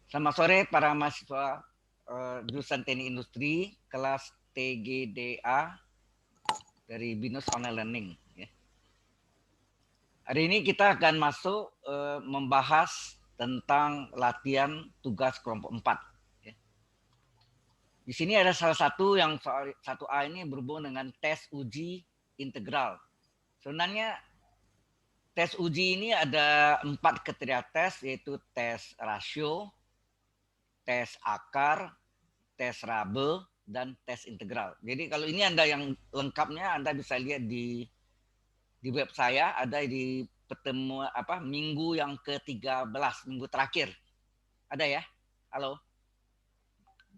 Selamat sore para mahasiswa jurusan Teknik Industri kelas TGDA dari BINUS Online Learning. Ya. Hari ini kita akan masuk membahas tentang latihan tugas kelompok 4. Ya. Di sini ada salah satu yang soal 1A ini berhubungan dengan tes uji integral. Sebenarnya tes uji ini ada 4 kriteria tes, yaitu tes rasio, tes akar, tes rabe, dan tes integral. Jadi kalau ini Anda yang lengkapnya Anda bisa lihat di web saya, ada di pertemuan minggu yang ke-13, minggu terakhir. Ada ya? Halo.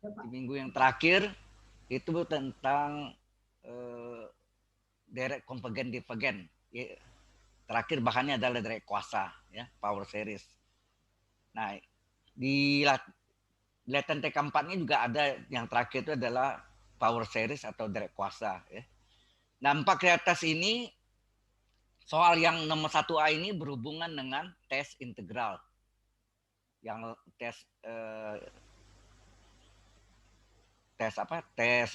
Di minggu yang terakhir itu tentang direct convergent divergent. Ya, terakhir bahannya adalah direct kuasa, ya, power series. Nah, di latihan TK4 ini juga ada yang terakhir itu adalah power series atau direct kuasa. Ya. Nah, 4 kreatas ini soal yang nomor 1A ini berhubungan dengan tes integral. Yang tes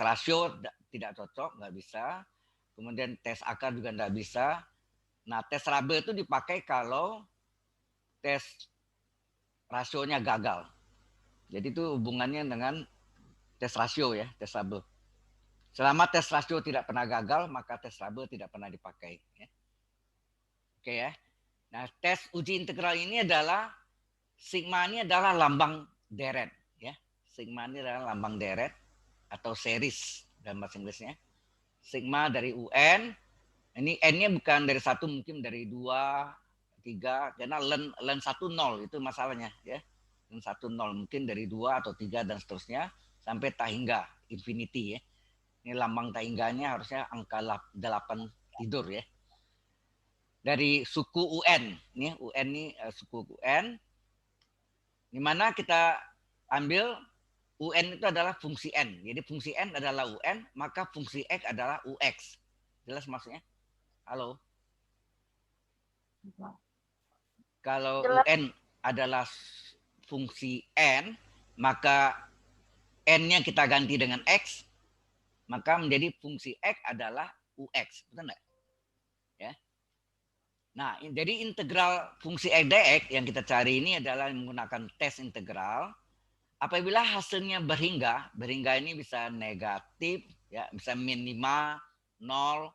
rasio tidak cocok, nggak bisa. Kemudian tes akar juga nggak bisa. Nah, tes rabe itu dipakai kalau tes rasionya gagal. Jadi itu hubungannya dengan tes rasio ya, tes rabe. Selama tes rasio tidak pernah gagal, maka tes rabe tidak pernah dipakai. Ya. Oke ya. Nah, tes uji integral ini adalah sigma ini adalah lambang deret. Ya. Sigma ini adalah lambang deret atau series dalam bahasa Inggrisnya. Sigma dari UN, ini N-nya bukan dari 1, mungkin dari 2, 3, karena len 1, 0, itu masalahnya. Ya. Len 1, 0, mungkin dari 2 atau 3 dan seterusnya, sampai tak hingga, infinity. Ya. Ini lambang tak hingganya harusnya angka 8 tidur ya. Dari suku UN, nih UN ini suku UN, di mana kita ambil UN itu adalah fungsi N. Jadi fungsi N adalah UN, maka fungsi X adalah UX. Jelas maksudnya? Halo? Kalau Jelas. UN adalah fungsi N, maka N-nya kita ganti dengan X, maka menjadi fungsi X adalah UX. Betul enggak? Ya. Nah, jadi integral fungsi X dx yang kita cari ini adalah menggunakan tes integral. Apabila hasilnya berhingga ini bisa negatif, ya, bisa min 5, 0,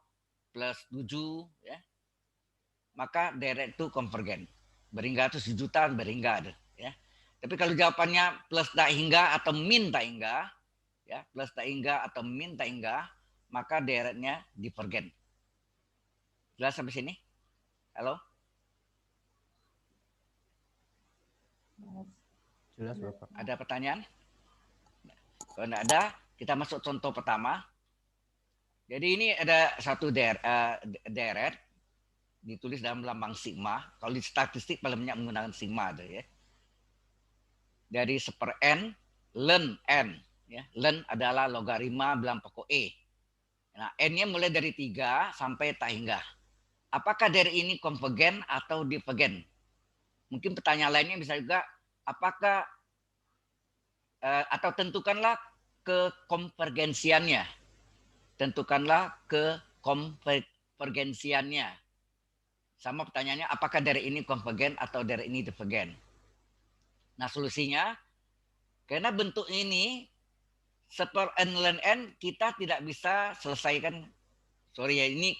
plus 7, ya, maka deret itu konvergen. Berhingga itu sejuta berhingga. Ya. Tapi kalau jawabannya plus tak hingga atau min tak hingga, ya, plus tak hingga atau min tak hingga, maka deretnya divergen. Jelas sampai sini? Halo? Jelas, Bapak. Ada pertanyaan? Kalau tidak ada, kita masuk contoh pertama. Jadi ini ada satu deret ditulis dalam lambang sigma. Kalau di statistik paling banyak menggunakan sigma ada ya. Dari 1/n, len n. Ya. Len adalah logaritma bilang pokok E. Nah, n-nya mulai dari 3 sampai tak hingga. Apakah dari ini konvergen atau divergen? Mungkin pertanyaan lainnya bisa juga, apakah atau tentukanlah kekonvergensiannya. Tentukanlah kekonvergensiannya. Sama pertanyaannya, apakah dari ini konvergen atau dari ini divergen? Nah, solusinya, karena bentuk ini, 1/n ln n, kita tidak bisa selesaikan. Sorry ya, ini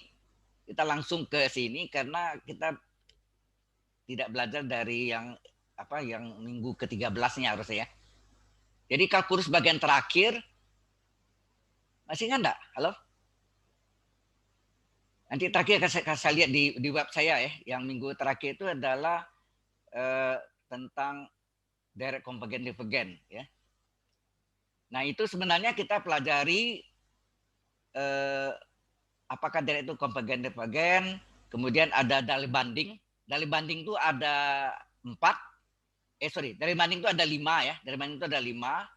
kita langsung ke sini karena kita tidak belajar dari yang minggu ke-13-nya harusnya ya. Jadi kalkulus bagian terakhir, masih ingat enggak? Halo? Nanti terakhir saya lihat di web saya ya, yang minggu terakhir itu adalah tentang direct convergent divergent ya. Nah, itu sebenarnya kita pelajari apakah direct itu convergent divergent, kemudian ada dalih banding. Dalih banding itu ada 4. Dalih banding itu ada 5 ya. Dalih banding itu ada 5.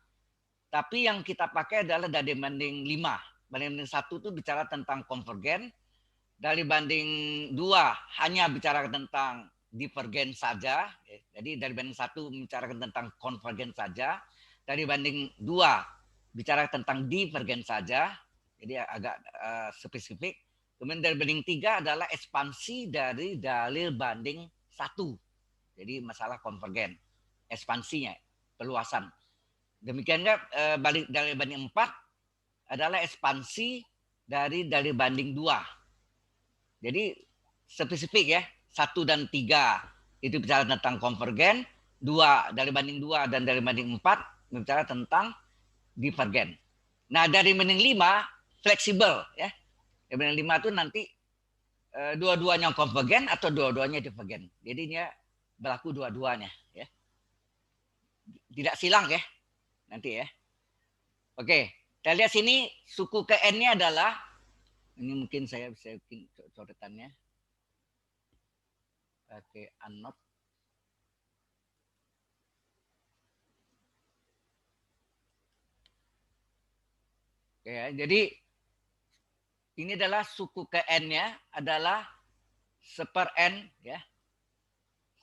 Tapi yang kita pakai adalah dalih banding 5. Banding 1 itu bicara tentang konvergen. Dalih banding 2 hanya bicara tentang divergen saja. Jadi dari banding 1 membicarakan tentang konvergen saja. Dari banding 2 bicara tentang divergen saja. Jadi agak spesifik. Kemudian dari banding 3 adalah ekspansi dari dalil banding 1. Jadi masalah konvergen. Ekspansinya, perluasan. Demikian juga dalil banding 4 adalah ekspansi dari dalil banding 2. Jadi spesifik ya. 1 dan 3 itu bicara tentang konvergen, 2 dari banding 2 dan dari banding 4 bicara tentang divergen. Nah, dari banding 5 fleksibel ya. Dari banding 5 itu nanti dua-duanya konvergen atau dua-duanya divergen. Jadi dia berlaku dua-duanya ya. Tidak silang ya. Nanti ya. Oke, kita lihat sini suku ke N-nya adalah ini mungkin saya bisa bikin coretannya. Pakai unnote. Oke, ya, jadi ini adalah suku ke N-nya adalah seper N ya.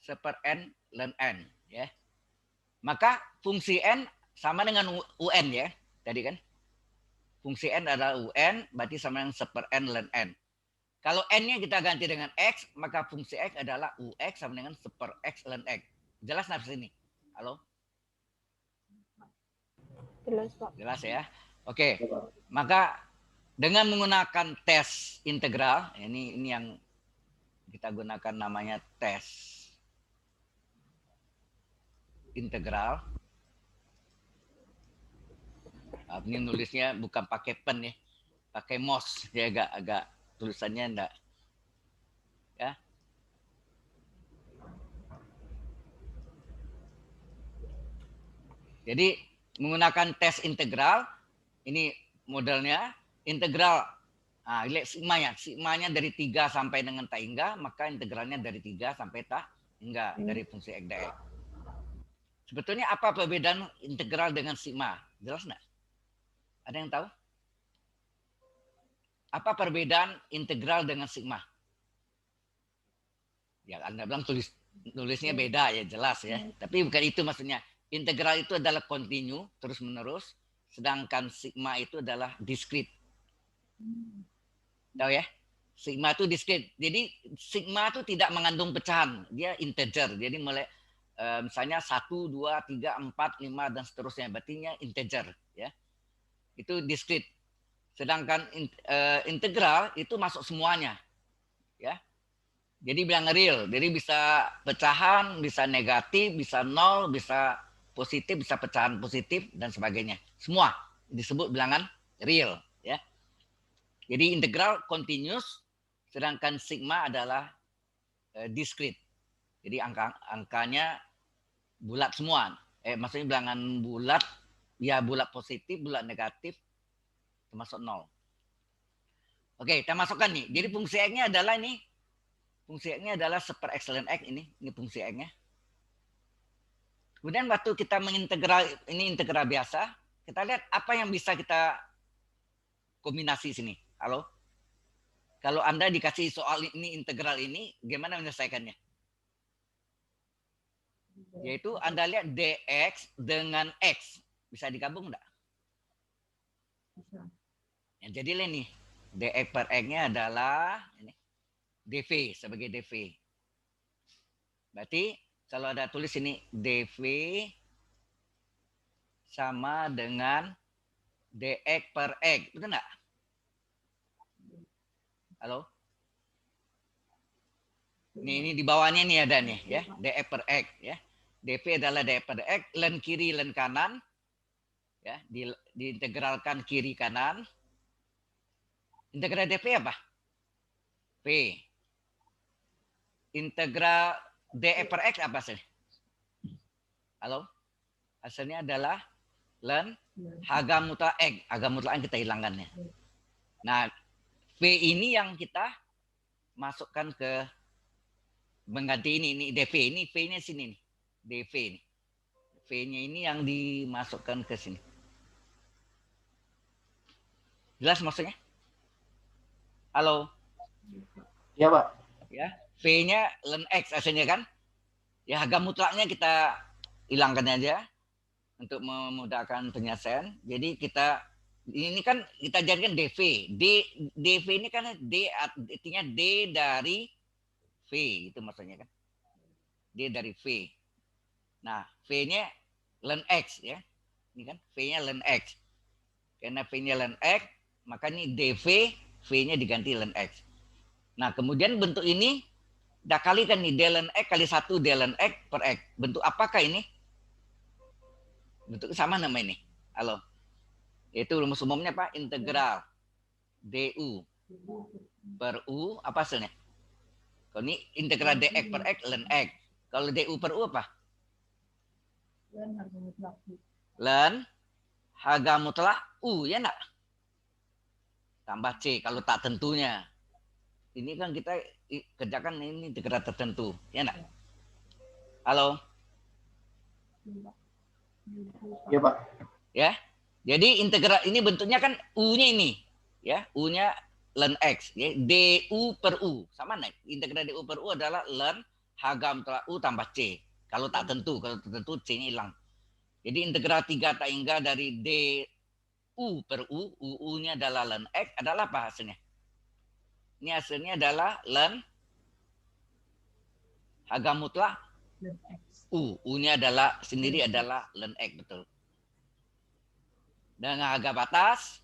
Seper N ln N ya. Maka fungsi N sama dengan UN ya. Tadi kan. Fungsi N adalah UN berarti sama dengan seper N ln N. Kalau N-nya kita ganti dengan X, maka fungsi X adalah UX sama dengan seper X ln X. Jelas nggak sini? Halo? Jelas, Pak. Jelas ya? Oke. Maka dengan menggunakan tes integral, ini yang kita gunakan namanya tes integral. Ini nulisnya bukan pakai pen ya, pakai mouse. Ya agak tulisannya enggak ya. Jadi menggunakan tes integral, ini modelnya integral. Nah, lihat sigmanya. Sigmanya dari 3 sampai dengan tak hingga, maka integralnya dari 3 sampai tak hingga dari fungsi X dx. Sebetulnya apa perbedaan integral dengan sigma? Jelas enggak? Ada yang tahu? Apa perbedaan integral dengan sigma? Ya, Anda bilang tulisnya beda ya, jelas ya. Tapi bukan itu maksudnya. Integral itu adalah kontinu, terus-menerus. Sedangkan sigma itu adalah diskrit. Tahu ya? Sigma itu diskrit. Jadi sigma itu tidak mengandung pecahan. Dia integer. Jadi mulai misalnya 1, 2, 3, 4, 5, dan seterusnya. Berarti integer. Ya. Itu diskrit. Sedangkan integral itu masuk semuanya. Ya. Jadi bilangan real. Jadi bisa pecahan, bisa negatif, bisa nol, bisa positif, bisa pecahan positif, dan sebagainya. Semua disebut bilangan real. Ya. Jadi integral continuous, sedangkan sigma adalah diskrit. Jadi angkanya bulat semua. Maksudnya bilangan bulat, ya bulat positif, bulat negatif, termasuk nol. Oke, kita masukkan nih. Jadi fungsi X-nya adalah ini. Fungsi X-nya adalah seper X ln X ini. Ini fungsi X-nya. Kemudian waktu kita mengintegral, ini integral biasa, kita lihat apa yang bisa kita kombinasi sini. Halo? Kalau Anda dikasih soal ini integral ini, gimana menyelesaikannya? Yaitu Anda lihat dx dengan x. Bisa digabung enggak? Ya, jadi nih, dx per x-nya adalah ini, dv sebagai dv. Berarti kalau ada tulis ini dv sama dengan dx per x. Betul enggak? Halo? Ini di bawahnya nih ada nih ya, dx per x ya. dv adalah dx per x, len kiri len kanan. Ya, diintegralkan kiri kanan. Integral dv apa? P. Integral dx per x apa sih? Halo? Hasilnya adalah len harga mutlak x. Harga mutlak kita hilangkannya. Nah, V ini yang kita masukkan ke mengganti ini dv. Ini V-nya sini nih. dv ini. V-nya ini yang dimasukkan ke sini. Jelas maksudnya? Halo? Ya, Pak. Ya. V-nya ln X hasilnya kan. Ya harga mutlaknya kita hilangkan aja untuk memudahkan penyelesaian. Jadi ini kan kita jadikan DV. DV ini kan D artinya D dari V, itu maksudnya kan. D dari V. Nah, V-nya ln X ya. Ini kan V-nya ln X. Karena V-nya ln X, maka ini DV, V-nya diganti ln X. Nah, kemudian bentuk ini dah kalikan nih D ln X kali 1 D ln X per X. Bentuk apakah ini? Bentuk sama nama ini. Halo. Yaitu rumus umumnya apa? Integral DU per U apa hasilnya? Kalau ini integral DX per X ln X. Kalau DU per U apa? Ln harga mutlak U, ya enggak? Tambah C kalau tak tentunya. Ini kan kita kerjakan ini integral tertentu, ya enggak? Halo? Ya, Pak. Ya. Jadi integral ini bentuknya kan U-nya ini, ya. U-nya ln X, ya. DU per U. Sama nih. Integral DU per U adalah ln harga mutlak U tambah C. Kalau tak tentu, kalau tertentu C-nya hilang. Jadi integral 3 tak hingga dari DU per U, U-nya adalah ln X, adalah apa hasilnya? Ini hasilnya adalah ln harga mutlak U. U-nya adalah sendiri adalah ln X, betul. Dengan harga batas,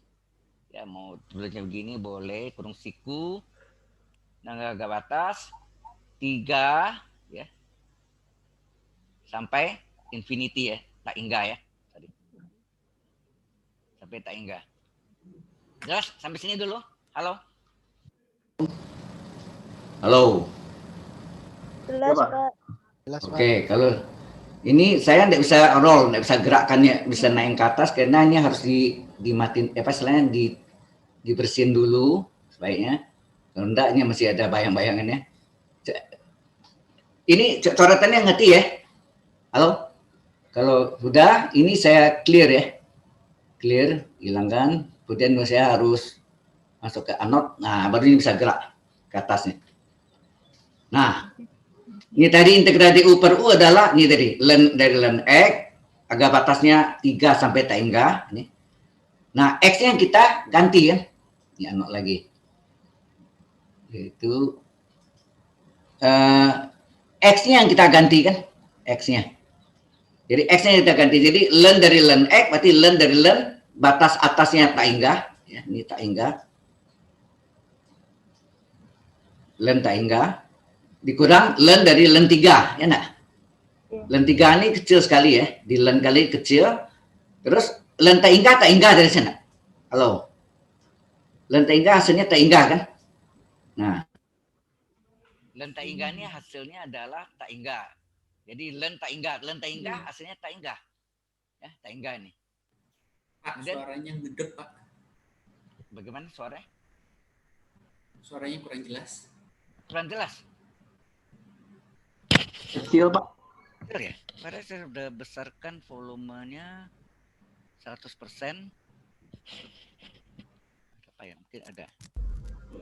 ya mau tulisnya begini boleh, kurung siku. Dengan harga batas 3 ya. Sampai infinity ya, tak hingga ya. Tadi. Sampai tak hingga. Jelas sampai sini dulu. Halo. Halo. Jelas, Pak. Oke, kalau ini saya tidak bisa roll, tidak bisa gerakkannya, bisa naik ke atas karena ini harus dimatiin, selain dibersihin dulu sebaiknya. Kalau enggak, ini masih ada bayang-bayangannya. Ini coretannya ngerti ya? Halo? Kalau sudah, ini saya clear ya. Clear, hilangkan. Kemudian saya harus masuk ke anode. Nah, baru ini bisa gerak ke atasnya. Nah, ini tadi integral DU per U adalah ini tadi dari ln X, agak batasnya 3 sampai tak hingga. Nah, X-nya yang kita ganti kan. Ini anode lagi. Yaitu X-nya yang kita ganti kan. X-nya. Jadi X-nya kita ganti. Jadi ln dari ln X berarti ln dari ln batas atasnya tak hingga. Ya, ini tak hingga. Ln tak hingga. Dikurang ln dari ln 3, ya enggak? Ln 3 ini kecil sekali ya. Di ln kali kecil. Terus ln tak hingga dari sana. Halo. Ln tak hingga hasilnya tak hingga kan? Nah. Ln tak hingga ini hasilnya adalah tak hingga. Jadi ln tak hingga hasilnya tak hingga. Ya, tak hingga ini. Pak, suaranya gedek, Pak. Bagaimana suaranya? Suaranya kurang jelas. Kurang jelas. Kecil, Pak. Kecil ya? Padahal saya sudah besarkan volumenya 100%. Apa ya? Mungkin ada.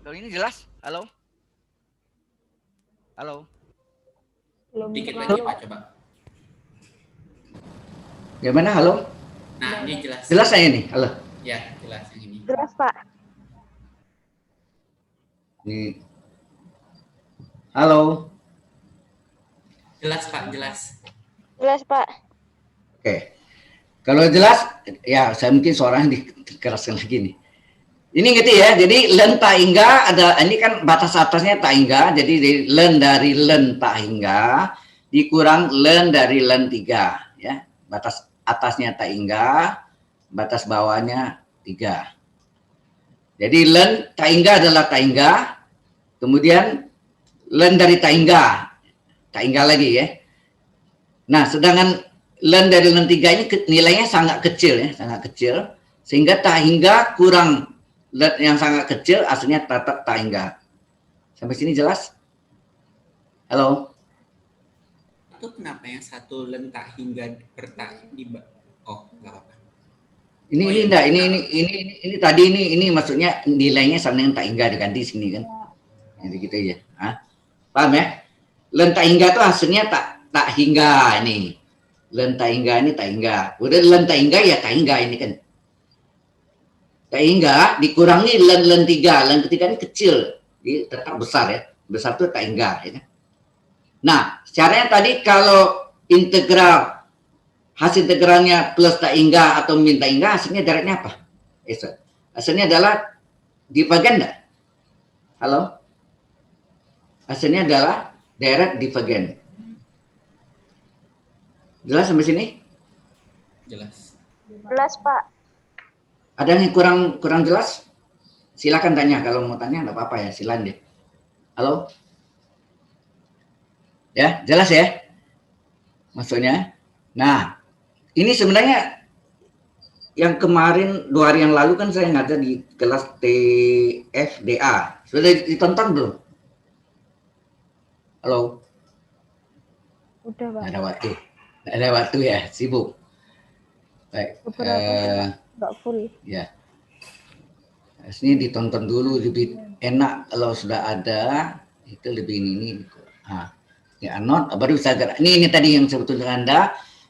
Kalau ini jelas? Halo? Halo? Dikit lagi, Pak, coba. Gimana? Halo? Nah, ini jelas. Jelas saya ini? Halo? Ya, jelas yang ini. Jelas, Pak. Ini. Halo? Jelas, Pak, jelas. Jelas, Pak. Oke. Kalau jelas, ya saya mungkin suaranya dikeraskan lagi nih. Ini gitu ya, jadi ln tak hingga ada, ini kan batas atasnya tak hingga, jadi ln dari ln tak hingga dikurang ln dari ln 3 ya. Batas atasnya tak hingga, batas bawahnya 3. Jadi ln tak hingga adalah tak hingga, kemudian ln dari tak hingga lagi ya. Nah, sedangkan ln dari ln 3 ini nilainya sangat kecil ya, sangat kecil, sehingga tak hingga kurang ln yang sangat kecil, aslinya tetap tak hingga. Sampai sini jelas? Halo? Itu kenapa yang satu ln tak hingga per tak di oh, enggak apa-apa. Ini enggak, ini tadi ini maksudnya nilainya sama dengan tak hingga diganti sini kan. Jadi gitu ya. Hah? Paham ya? Len tak hingga itu hasilnya tak hingga ini. Len tak hingga ini tak hingga. Udah len tak hingga ya tak hingga ini kan. Tak hingga dikurangi len 3. Len ketiga ini kecil. Jadi tetap besar ya. Besar itu tak hingga. Ya. Nah, caranya tadi kalau integral hasil integralnya plus tak hingga atau min tak hingga, hasilnya deretnya apa? Hasilnya adalah divergen enggak? Halo? Hasilnya adalah deret divergen. Jelas sampai sini? Jelas. Jelas, Pak. Ada yang kurang jelas? Silakan tanya, kalau mau tanya enggak apa-apa ya, silakan deh. Halo? Ya, jelas ya? Maksudnya? Nah, ini sebenarnya yang kemarin 2 hari yang lalu kan saya ngajar di kelas TFDA. Sudah ditonton belum? Halo? Udah, Pak. Nggak ada waktu ya, sibuk. Baik. Nggak full. Ya. Ini ditonton dulu, lebih enak kalau sudah ada, itu lebih ini. Ya, not, baru bisa gerak. Ini tadi yang sebetulnya Anda.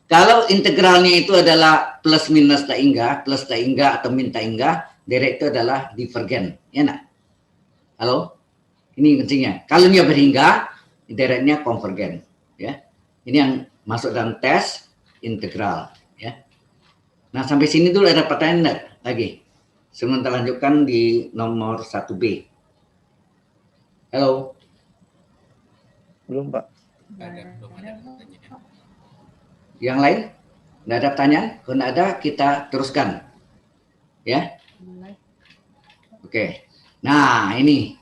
Kalau integralnya itu adalah plus minus tak hingga, plus tak hingga atau min tak hingga, deret itu adalah divergen. Ya nak? Halo? Ini pentingnya. Kalau dia berhingga, deretnya konvergen. Ya. Ini yang masuk dalam tes integral. Ya. Nah, sampai sini dulu ada pertanyaan lagi. Sebelum kita lanjutkan di nomor 1B. Halo? Belum, Pak. Belum ada pertanyaan. Yang lain? Nggak ada pertanyaan? Kalau nggak ada, kita teruskan. Ya? Oke. Nah, ini.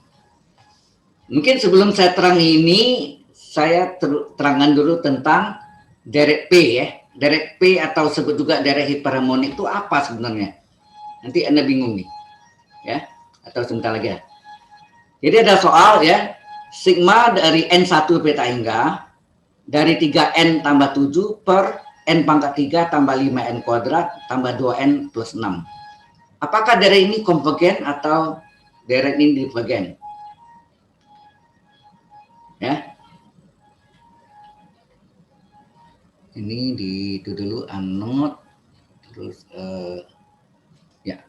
Mungkin sebelum saya terang ini, saya terangkan dulu tentang deret P ya. Deret P atau sebut juga deret hiperharmonik itu apa sebenarnya? Nanti Anda bingung nih. Ya, atau sebentar lagi ya. Jadi ada soal ya, sigma dari N1 peta hingga dari 3N tambah 7 per N pangkat 3 tambah 5N kuadrat tambah 2N plus 6. Apakah deret ini konvergen atau deret ini divergen? Ya. Ini itu dulu anot terus ya.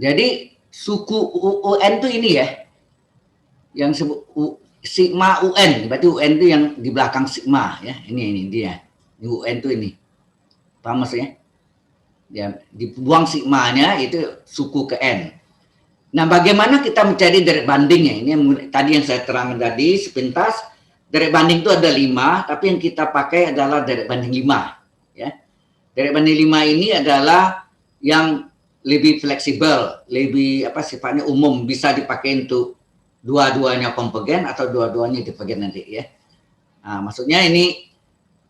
Jadi suku UN itu ini ya. Yang sebut sigma UN, berarti UN itu yang di belakang sigma ya. Ini dia. UN itu ini. Paham maksudnya? Ya, dibuang sigmanya itu suku ke N. Nah, bagaimana kita mencari deret bandingnya? Ini yang tadi yang saya terangkan tadi sepintas. Deret banding itu ada 5, tapi yang kita pakai adalah deret banding 5. Ya. Deret banding 5 ini adalah yang lebih fleksibel, lebih sifatnya umum, bisa dipakai untuk dua-duanya konvergen atau dua-duanya divergen nanti ya. Nah, maksudnya ini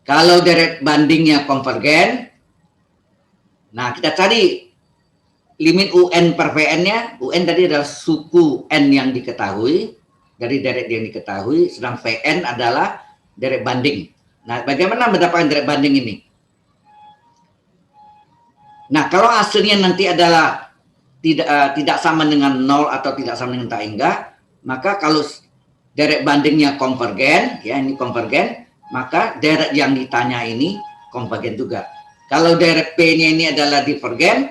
kalau deret bandingnya konvergen, nah kita cari limit UN per Vn-nya. UN tadi adalah suku N yang diketahui dari deret yang diketahui, sedang Vn adalah deret banding. Nah, bagaimana mendapatkan deret banding ini? Nah, kalau hasilnya nanti adalah tidak sama dengan 0 atau tidak sama dengan tak hingga, maka kalau deret bandingnya konvergen, ya ini konvergen, maka deret yang ditanya ini konvergen juga. Kalau deret P-nya ini adalah divergen,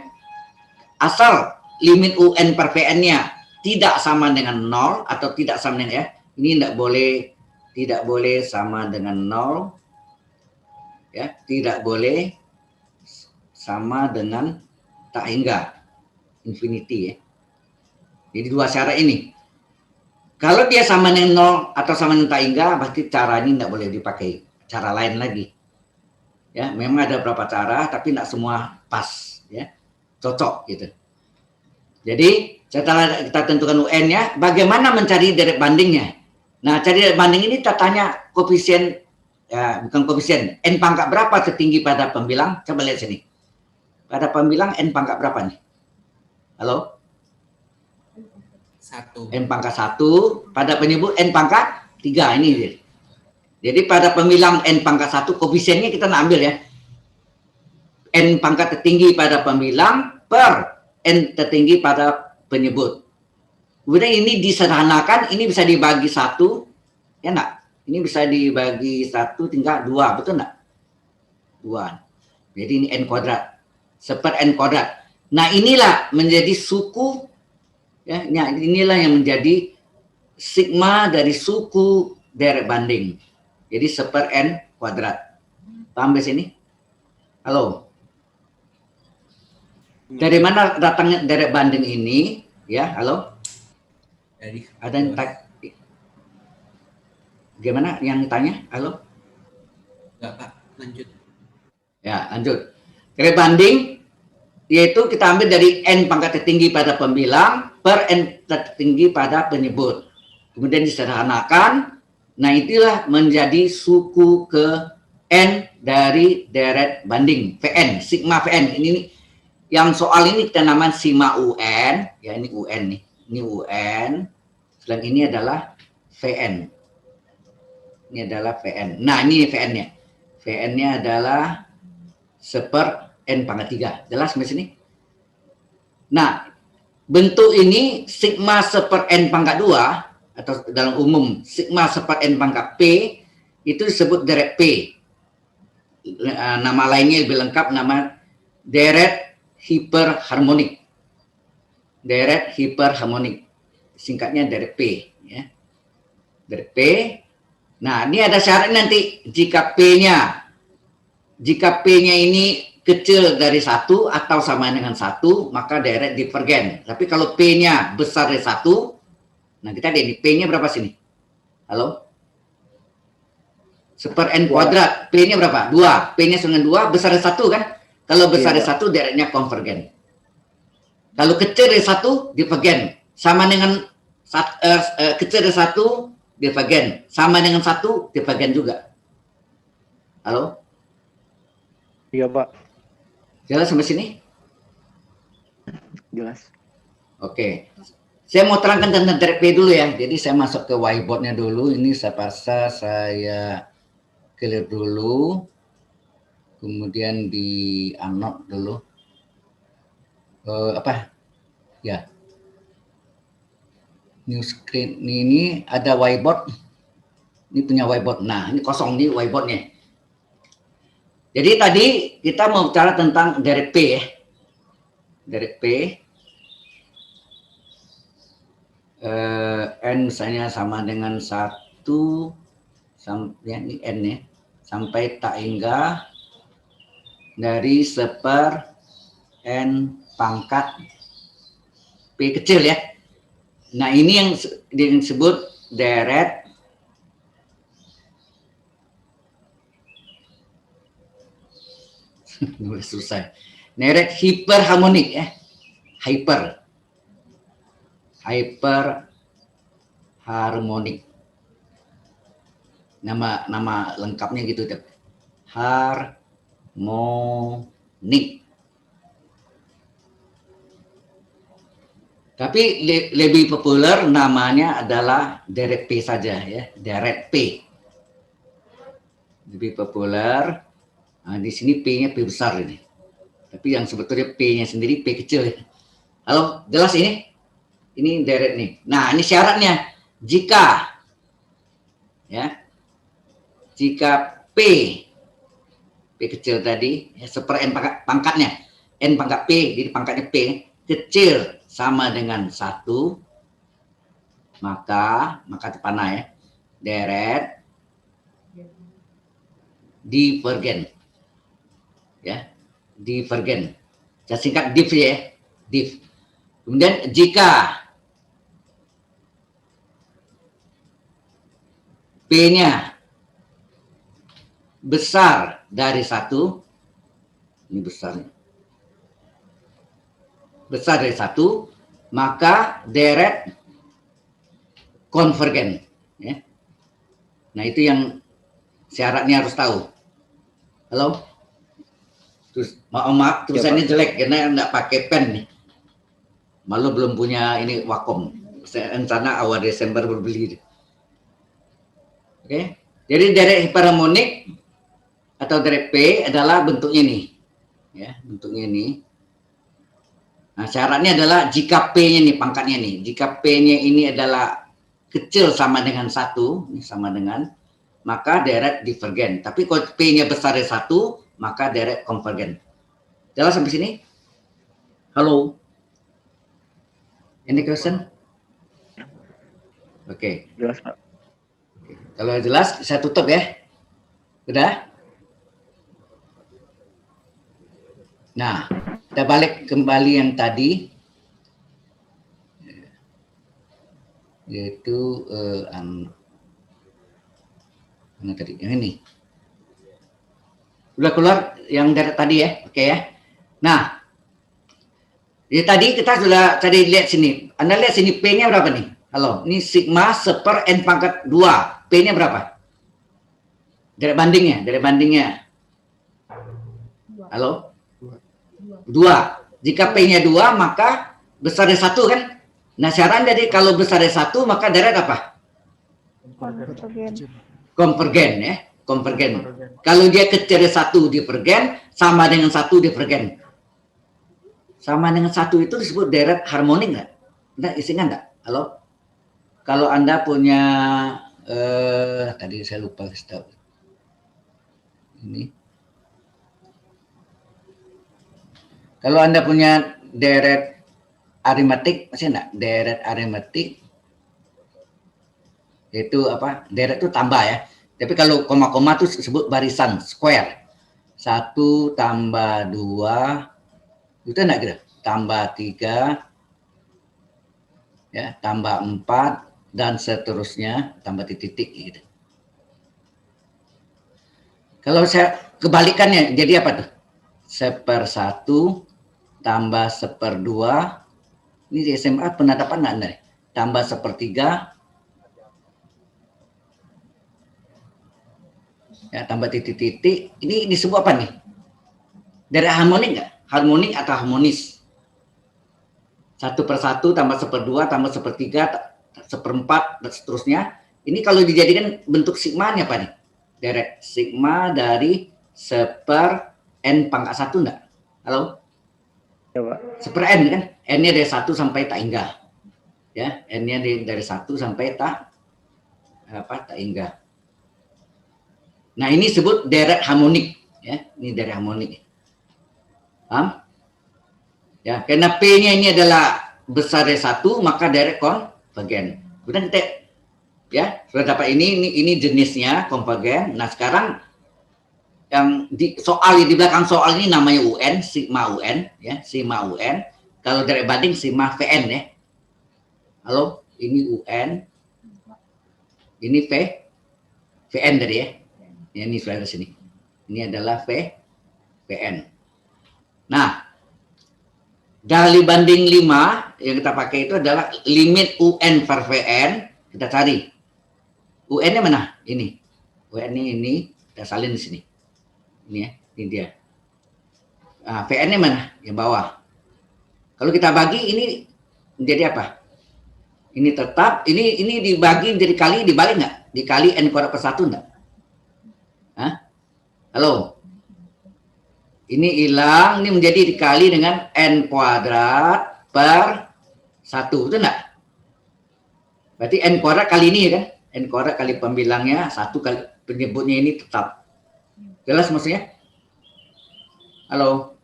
asal limit UN per Vn-nya tidak sama dengan 0 atau tidak sama dengan ini tidak boleh sama dengan 0 ya, tidak boleh sama dengan tak hingga infinity ya. Jadi dua syarat ini. Kalau dia sama dengan 0 atau sama dengan tak hingga, pasti cara ini tidak boleh dipakai. Cara lain lagi. Ya, memang ada beberapa cara, tapi tidak semua pas ya, cocok gitu. Jadi setelah kita tentukan UN-nya, bagaimana mencari deret bandingnya? Nah, cari deret banding ini kita tanya koefisien, ya bukan koefisien, N pangkat berapa tertinggi pada pembilang? Coba lihat sini. Pada pembilang N pangkat berapa nih? Halo? 1. N pangkat 1, pada penyebut N pangkat 3, ini dia. Jadi pada pembilang N pangkat 1, koefisiennya kita ambil ya. N pangkat tertinggi pada pembilang per N tertinggi pada penyebut. Kemudian ini disederhanakan, ini bisa dibagi 1 Ya enggak? Ini bisa dibagi 1 tinggal 2, betul enggak? 2. Jadi ini n kuadrat. Seper n kuadrat. Nah, inilah menjadi suku, ya, inilah yang menjadi sigma dari suku deret banding. Jadi seper n kuadrat. Paham di sini? Halo? Dari mana datangnya deret banding ini? Ya, halo? Dari Ada yang gimana yang tanya? Halo? enggak Pak, lanjut. Ya, lanjut. Deret banding yaitu kita ambil dari n pangkat tertinggi pada pembilang per n tertinggi pada penyebut. Kemudian disederhanakan. Nah, itulah menjadi suku ke n dari deret banding Vn, sigma Vn. Ini yang soal ini kita namakan sigma UN, ya ini UN nih. Ini UN. Selain ini adalah Vn. Ini adalah Vn. Nah, ini Vn-nya. Vn-nya adalah seper n pangkat 3. Jelas di sini? Nah, bentuk ini sigma seper n pangkat 2 atau dalam umum sigma seper n pangkat P itu disebut deret P. Nama lainnya lebih lengkap nama deret hiperharmonik. Deret hiperharmonik. Singkatnya deret P, ya. Deret P. Nah, ini ada syarat nanti jika P-nya ini kecil dari 1 atau sama dengan 1, maka deret divergen. Tapi kalau P-nya besar dari 1, nah kita lihat ini P-nya berapa sini? Halo? Seper n kuadrat, P-nya berapa? 2. P-nya dengan 2, besar dari 1 kan? Kalau besar dari 1, deretnya konvergen. Kalau kecil dari 1, divergen. Sama dengan kecil dari 1, divergen. Sama dengan 1, divergen juga. Halo? Iya, Pak. Jelas sampai sini? Jelas. Oke. Saya mau terangkan tentang deret P dulu ya. Jadi saya masuk ke whiteboard-nya dulu. Ini saya paksa saya clear dulu. Kemudian di unlock dulu. Ya. New screen. Ini ada whiteboard. Ini punya whiteboard. Nah, ini kosong nih whiteboard-nya. Jadi tadi kita mau bicara tentang deret P ya. Deret P. N misalnya sama dengan 1 ya, ini N ya, sampai tak hingga dari seper N pangkat P kecil ya. Nah, ini yang disebut deret susah. Deret hiperharmonik ya. Hyperharmonik. Nama lengkapnya gitu, harmonik. Tapi lebih populer namanya adalah deret P saja ya, deret P. Lebih populer. Nah, di sini P-nya P besar ini. Tapi yang sebetulnya P-nya sendiri P kecil ya. Halo, jelas ini? Ini deret nih. Nah, ini syaratnya. Jika P kecil tadi, ya, seper N pangkatnya, N pangkat P, jadi pangkatnya P, kecil sama dengan 1, maka panah ya, deret divergen. Ya, divergen. Saya singkat div ya, div. Kemudian jika P-nya besar dari 1, ini besarnya, besar dari 1, maka deret konvergen. Ya. Nah, itu yang syaratnya harus tahu. Halo? Terus maaf tulisannya jelek karena nggak pakai pen nih. Malu belum punya ini Wacom. Saya rencana awal Desember berbeli. Oke. Jadi deret hiperharmonik atau deret P adalah bentuknya nih. Ya, bentuknya ini. Nah, syaratnya adalah jika P-nya nih pangkatnya nih, jika P-nya ini adalah kecil sama dengan 1, ini sama dengan, maka deret divergen. Tapi kalau P-nya besar dari 1, maka deret konvergen. Jelas sampai sini? Halo? Any question? Oke. Jelas, Pak. Kalau jelas, saya tutup ya. Udah? Nah, kita balik kembali yang tadi. Yaitu, mana tadi? Yang ini. Udah keluar yang dari tadi ya? Oke ya. Nah, ya tadi kita sudah tadi lihat sini. Anda lihat sini P-nya berapa nih? Halo, ini sigma 1/n pangkat 2. P-nya berapa? Dari bandingnya. Halo? 2. Jika P-nya 2, maka besar dari 1 kan? Nah, syarat jadi kalau besar dari 1, maka deret apa? Konvergen ya. Konvergen. Kalau dia kecil dari 1 divergen, sama dengan 1 divergen. Sama dengan 1 itu disebut deret harmonik nggak? Nggak, isinya nggak? Halo? Kalau Anda punya, tadi saya lupa kasih tahu. Ini. Kalau Anda punya deret aritmetik, masih enggak? Deret aritmetik itu apa? Deret itu tambah ya. Tapi kalau koma-koma itu disebut barisan square. 1 tambah 2 itu enggak gitu? Tambah 3 ya, tambah 4 dan seterusnya, tambah titik-titik gitu. Kalau saya kebalikannya jadi apa tuh? 1/1 tambah 1/2. Ini di SMA pernah dapat nggak Anda? Tambah 1/3. Ya, tambah titik-titik. Ini disebut apa nih? Dari harmonik nggak? Harmonik atau harmonis? 1/1 tambah 1/2 tambah 1/3 1/4 dan seterusnya. Ini kalau dijadikan bentuk sigmanya apa nih? Deret sigma dari 1/n pangkat 1 enggak? Halo? Ya, Pak. 1/n kan? N-nya dari 1 sampai tak hingga. Ya, N-nya dari 1 sampai tak hingga. Nah, ini disebut deret harmonik ya. Ini deret harmonik. Paham? Ya, karena P-nya ini adalah besar dari 1, maka deret konvergen. Kemudian kita ya, sudah dapat ini jenisnya konvergen. Nah, sekarang yang di belakang soal ini namanya UN, sigma UN ya, sigma UN. Kalau deret banding sigma Vn ya. Halo, ini UN. Ini Vn tadi ya. Ini sudah di sini. Ini adalah Vn. Nah, dari banding 5 yang kita pakai itu adalah limit UN per Vn. Kita cari. UN-nya mana? Ini. UN ini kita salin di sini. Ini ya, ini dia. Nah, Vn-nya mana? Yang bawah. Kalau kita bagi ini menjadi apa? Ini tetap, ini dibagi menjadi kali, dibalik nggak? Dikali n kuadrat per 1 enggak? Hah? Halo? Ini hilang, ini menjadi dikali dengan n kuadrat per 1, itu enggak? Berarti n kuadrat kali ini kan? N kuadrat kali pembilangnya, 1 kali penyebutnya ini tetap. Jelas maksudnya? Halo?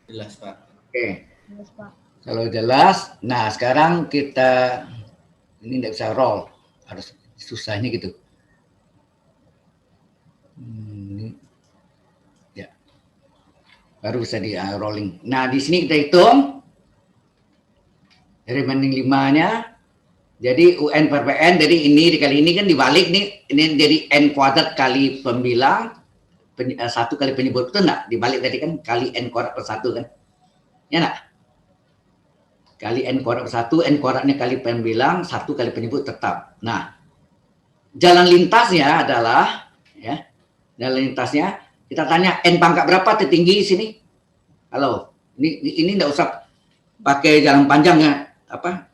Jelas, Pak. Oke. Kalau jelas, nah sekarang kita ini tidak bisa roll, harus susahnya gitu. Ya, baru bisa di rolling. Nah di sini kita hitung dari banding 5-nya. Jadi UN per PN, jadi ini dikali ini kan dibalik nih, ini jadi n kuadrat kali pembilang 1 kali penyebut itu enggak? Dibalik tadi kan kali n kuadrat per 1 kan? Ya enggak? Kali n kuadrat per 1, n kuadratnya kali pembilang, 1 kali penyebut tetap. Nah, jalan lintasnya adalah, ya, jalan lintasnya, kita tanya n pangkat berapa tertinggi di sini? Halo, ini enggak usah pakai jalan panjang ya, apa?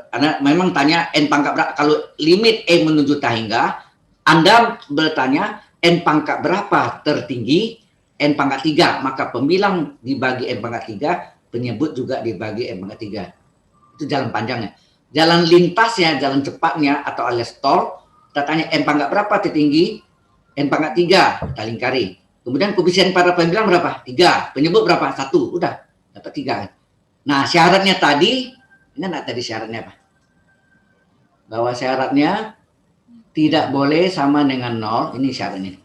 Anda memang tanya n pangkat berapa, kalau limit n menuju tak hingga, Anda bertanya n pangkat berapa tertinggi, n pangkat 3, maka pembilang dibagi n pangkat 3, penyebut juga dibagi n pangkat 3. Itu jalan panjangnya. jalan lintasnya, jalan cepatnya atau alias tol, kita tanya n pangkat berapa tertinggi, n pangkat 3, kita lingkari. Kemudian koefisien para pembilang berapa? 3. Penyebut berapa? 1. Udah, dapat 3. Nah, syaratnya tadi, ingat tadi syaratnya apa? Bahwa syaratnya tidak boleh sama dengan 0, ini syaratnya.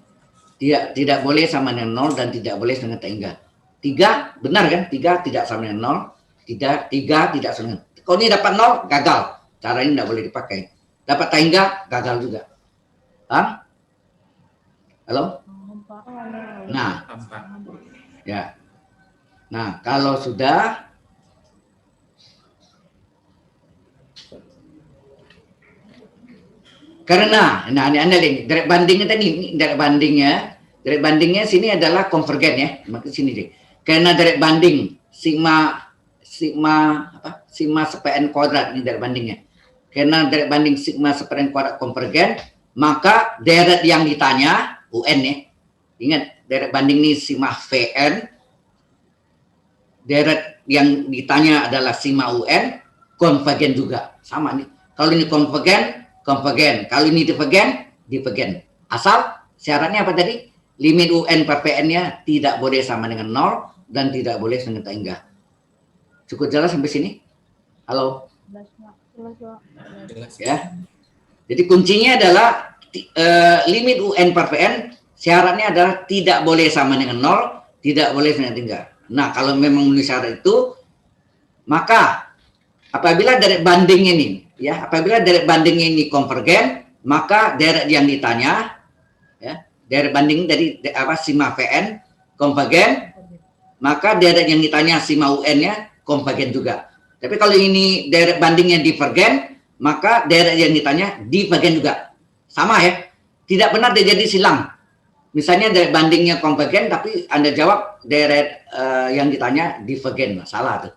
Tidak boleh sama dengan 0 dan tidak boleh dengan tak hingga. 3, benar kan? 3 tidak sama dengan 0, 3 tidak sama dengan. Kalau ini dapat 0, gagal. Cara ini tidak boleh dipakai. Dapat tak hingga, gagal juga. Paham? Halo? Nah, ya. Nah, kalau sudah karena, nah ini Anda lihat, direct bandingnya tadi, direct bandingnya sini adalah konvergen ya, maka sini deh. Karena direct banding sigma SPN kuadrat ini direct bandingnya. Karena direct banding sigma SPN kuadrat konvergen, maka deret yang ditanya UN ya. Ingat, deret banding ini sigma VN. Deret yang ditanya adalah sigma UN, konvergen juga. Sama nih. Kalau ini konvergen. Kalau ini divergen. Asal syaratnya apa tadi? Limit UN per PN-nya tidak boleh sama dengan 0 dan tidak boleh dengan tak hingga. Cukup jelas sampai sini? Halo? Ya. Jadi kuncinya adalah limit UN per PN syaratnya adalah tidak boleh sama dengan 0, tidak boleh dengan tak hingga. Nah, kalau memang memenuhi syarat itu, maka apabila deret banding ini apabila deret bandingnya ini konvergen, maka deret yang ditanya, ya, deret banding dari sigma VN konvergen, maka deret yang ditanya sigma UN-nya konvergen juga. Tapi kalau ini deret bandingnya divergen, maka deret yang ditanya divergen juga. Sama ya, tidak benar dia jadi silang. Misalnya deret bandingnya konvergen, tapi Anda jawab deret yang ditanya divergen, salah tuh.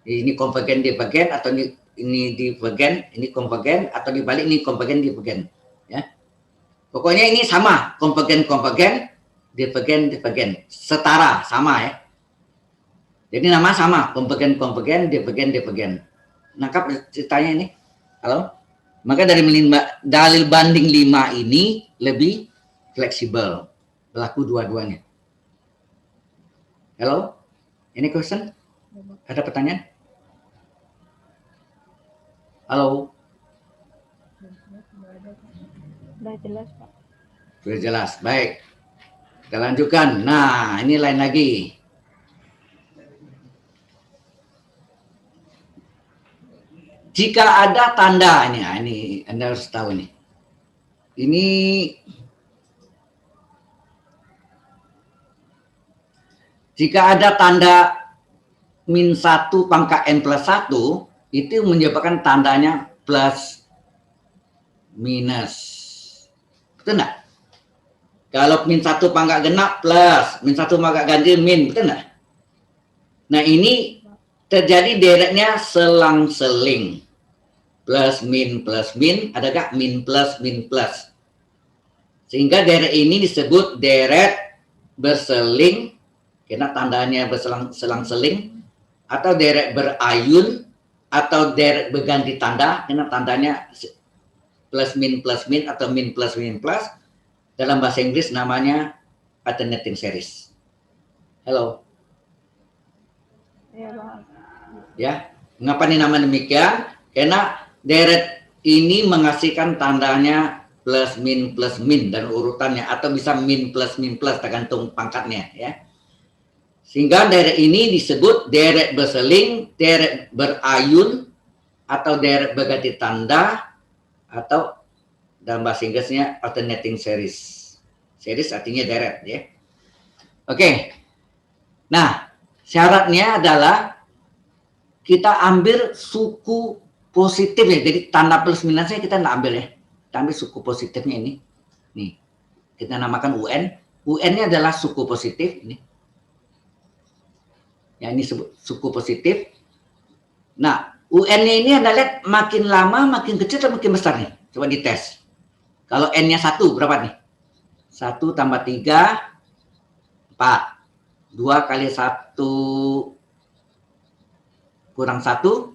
Ini konvergen divergen atau ini divergen, ini konvergen, atau dibalik ini konvergen divergen, ya. Pokoknya ini sama, konvergen divergen, setara, sama ya. Jadi nama sama, konvergen divergen. Nangkap ceritanya ini? Halo? Maka dari dalil banding 5 ini lebih fleksibel, berlaku dua-duanya. Halo? Ini question? Ada pertanyaan? Halo. Sudah jelas, Pak. Sudah jelas. Baik. Kita lanjutkan. Nah, ini lain lagi. Jika ada tanda ini Anda harus tahu nih. Ini jika ada tanda min 1 pangkat n plus 1, itu menyebabkan tandanya plus minus. Betul enggak? Kalau min 1 pangkat genap plus, min 1 pangkat ganjil min, betul enggak? Nah, ini terjadi deretnya selang-seling. Plus min, ada gak min plus. Sehingga deret ini disebut deret berseling, karena tandanya berselang-seling, atau deret berayun, atau deret berganti tanda, karena tandanya plus min atau min plus. Dalam bahasa Inggris namanya alternating series. Halo. Ya, mengapa ini nama demikian? Karena deret ini menghasilkan tandanya plus min dan urutannya, atau bisa min plus tergantung pangkatnya ya. Sehingga deret ini disebut deret berseling, deret berayun, atau deret berganti tanda, atau dalam bahasa Inggrisnya alternating series. Series artinya deret ya. Oke. Nah, syaratnya adalah kita ambil suku positif ya. Jadi tanda plus minusnya kita nggak ambil ya. Kita ambil suku positifnya ini. Nih. Kita namakan UN. UN-nya adalah suku positif ini. Ya, ini suku positif. Nah, UN-nya ini Anda lihat makin lama makin kecil atau makin besar nih? Coba dites. Kalau N-nya 1 berapa nih? 1 tambah 3, 4. 2 kali 1 kurang 1, 1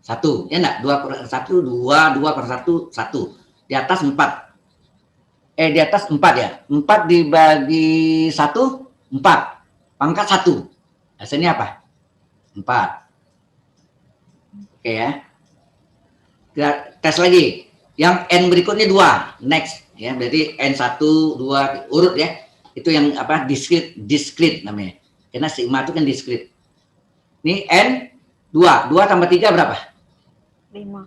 1. Ya enggak? 2 per 1, 2, 2 per 1, 1. Di atas 4. Di atas 4 ya. 4 dibagi 1, 4. Pangkat 1. Hasilnya apa? 4. Oke ya. Kita tes lagi. Yang N berikutnya 2. Next. Ya, berarti N1, 2, urut ya. Itu yang apa? Discrete namanya. Karena sigma itu kan discrete. Ini N 2. 2 tambah 3 berapa? 5.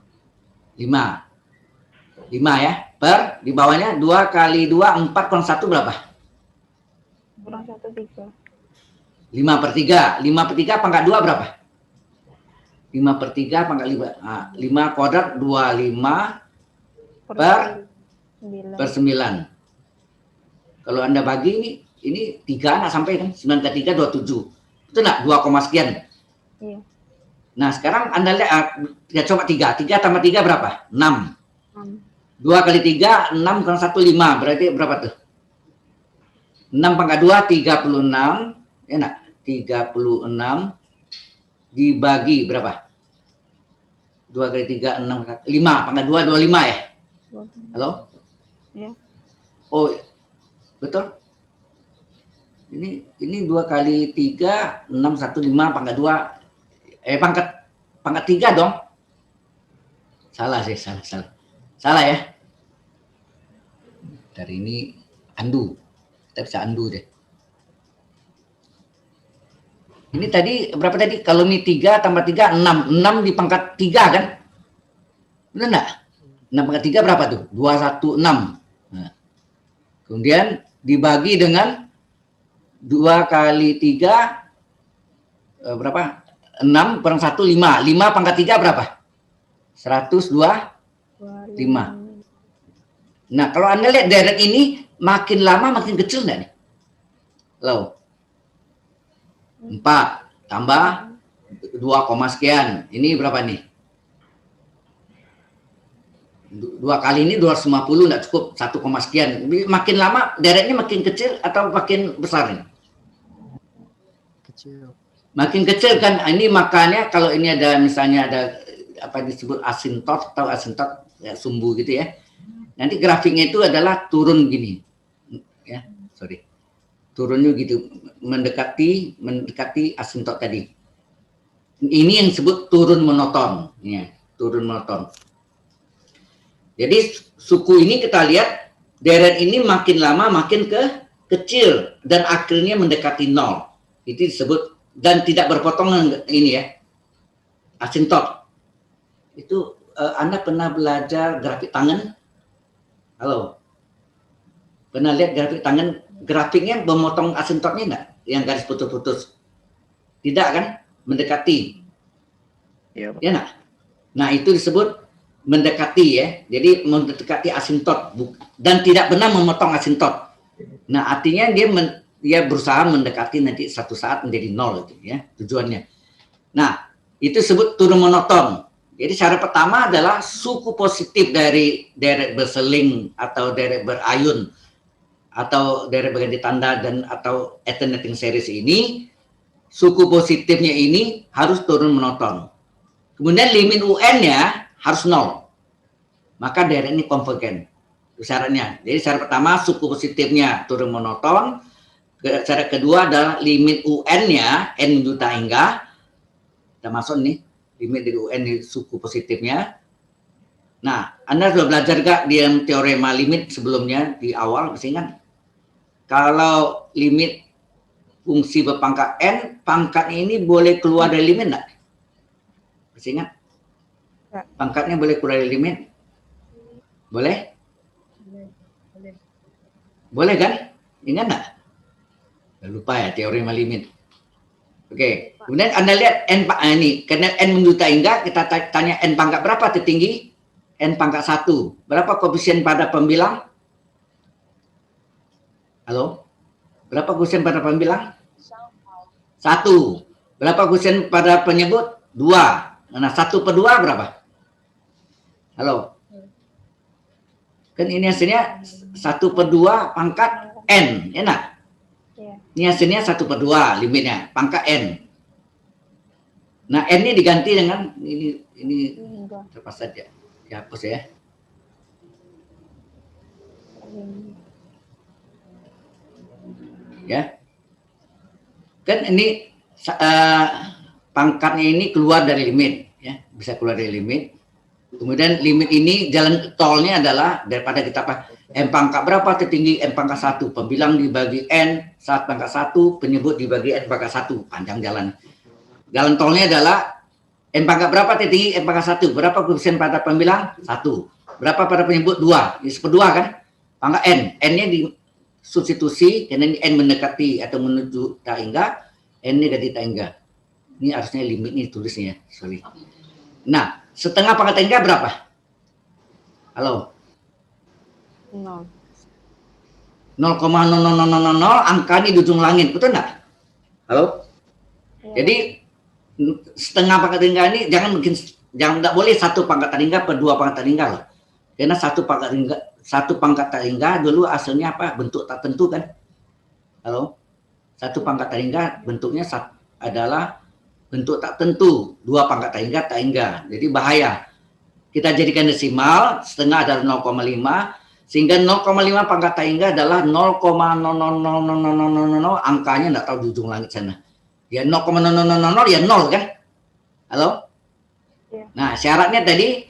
5 ya. Per di bawahnya 2 kali 2 4 kurang 1 berapa? Kurang 1, 3. 5 per 3. 5 per 3 pangkat 2 berapa? 5 per 3 pangkat 5. Nah, 5 kuadrat 25 per 9. per 9. Kalau Anda bagi ini 3 anak sampai kan? 9 ke 3 27. Itu enggak 2, sekian. Iya. Nah, sekarang Anda lihat ya, coba 3. 3 tambah 3 berapa? 6. 6. 2 kali 3 6 kurang 1 5. Berarti berapa tuh? 6 pangkat 2 36. Ya enggak? 36 dibagi berapa? 2 kali 3 6 5 pangkat 2 25 ya? Halo? Iya. Oh, betul. Ini 2 kali 3 6 1 5 pangkat 2 pangkat 3 dong. Salah sih, salah ya. Dari ini undo. Kita bisa undo deh. Ini tadi berapa tadi? Kalau ini 3 tambah 3 6. 6 di pangkat 3 kan? Benar enggak? 6 pangkat 3 berapa tuh? 216. Nah. Kemudian dibagi dengan 2 kali 3 berapa? 6 kurang 1 5. 5 pangkat 3 berapa? 102 5. Nah, kalau Anda lihat deret ini makin lama makin kecil enggak nih? Loh. 4 tambah 2, sekian. Ini berapa nih? 2 kali ini 250 enggak cukup, 1, sekian. Makin lama deretnya makin kecil atau makin besar ini? Kecil. Makin kecil kan. Ini makanya kalau ini ada misalnya ada apa disebut asintot atau asintot ya, sumbu gitu ya. Nanti grafiknya itu adalah turun gini. Ya, sorry. Turunnya gitu mendekati asintot tadi. Ini yang disebut turun monoton, ya, turun monoton. Jadi suku ini kita lihat deret ini makin lama makin kecil dan akhirnya mendekati 0. Itu disebut dan tidak berpotongan ini ya. Asintot. Itu Anda pernah belajar grafik tangan? Halo. Pernah lihat grafik tangan? Grafiknya memotong asintotnya enggak? Yang garis putus-putus. Tidak kan? Mendekati. Iya, Pak. Ya enggak? Nah, itu disebut mendekati ya. Jadi mendekati asintot dan tidak pernah memotong asintot. Nah, artinya dia berusaha mendekati nanti satu saat menjadi 0 itu ya, tujuannya. Nah, itu disebut turun monoton. Jadi cara pertama adalah suku positif dari deret berseling atau deret berayun atau deret berganti tanda dan atau alternating series ini, suku positifnya ini harus turun monoton. Kemudian limit UN-nya harus 0. Maka deret ini konvergen. Itu syaratnya. Jadi syarat pertama suku positifnya turun monoton. Syarat kedua adalah limit UN-nya n juta hingga. Kita masuk nih limit dari UN di suku positifnya. Nah, Anda sudah belajar gak di teorema limit sebelumnya di awal, masih ingat? Kalau limit fungsi berpangkat n, pangkatnya ini boleh keluar dari limit enggak? Masih ingat? Pangkatnya boleh keluar dari limit? Boleh? Boleh kan? Ingat enggak? Lupa ya teorema limit. Oke, kemudian Anda lihat n ini, karena n menjuta hingga kita tanya n pangkat berapa tertinggi? N pangkat 1. Berapa koefisien pada pembilang? Halo? Berapa koefisien pada pembilang? 1. Berapa koefisien pada penyebut? 2. Nah, 1 per 2 berapa? Halo? Kan ini hasilnya 1 per 2 pangkat n, ya enggak? Iya. Ini hasilnya 1 per 2 limitnya, pangkat n. Nah, N-nya diganti dengan ini hingga terpas saja. Dihapus ya. hingga Ya. Kan ini pangkatnya ini keluar dari limit ya, bisa keluar dari limit. Kemudian limit ini jalan tolnya adalah daripada kita M pangkat berapa tertinggi M pangkat 1, pembilang dibagi N, saat pangkat 1, penyebut dibagi N pangkat 1, panjang jalan. Jalan tolnya adalah M pangkat berapa tertinggi M pangkat 1, berapa koefisien pada pembilang 1, berapa pada penyebut 2, ini seperdua kan, pangkat N, N-nya di substitusi, karena ini N mendekati atau menuju tak hingga, N-nya ganti tak hingga. Ini harusnya limit ini tulisnya, sorry. Nah, setengah pangkat tak hingga berapa? Halo? 0. 0,00000 angka ini di ujung langit, betul nggak? Halo? Ya. Jadi setengah pangkat tak hingga ini jangan nggak boleh satu pangkat tak hingga per dua pangkat tak hingga loh. Karena satu pangkat tak hingga dulu asalnya apa? Bentuk tak tentu kan? Halo? Satu pangkat tak hingga bentuknya adalah bentuk tak tentu. Dua pangkat tak hingga. Jadi bahaya. Kita jadikan desimal, setengah adalah 0,5, sehingga 0,5 pangkat tak hingga adalah 0,00000, angkanya nggak tahu di ujung langit sana. Ya 0,000 ya 0 kan? Halo? Ya. Nah, syaratnya tadi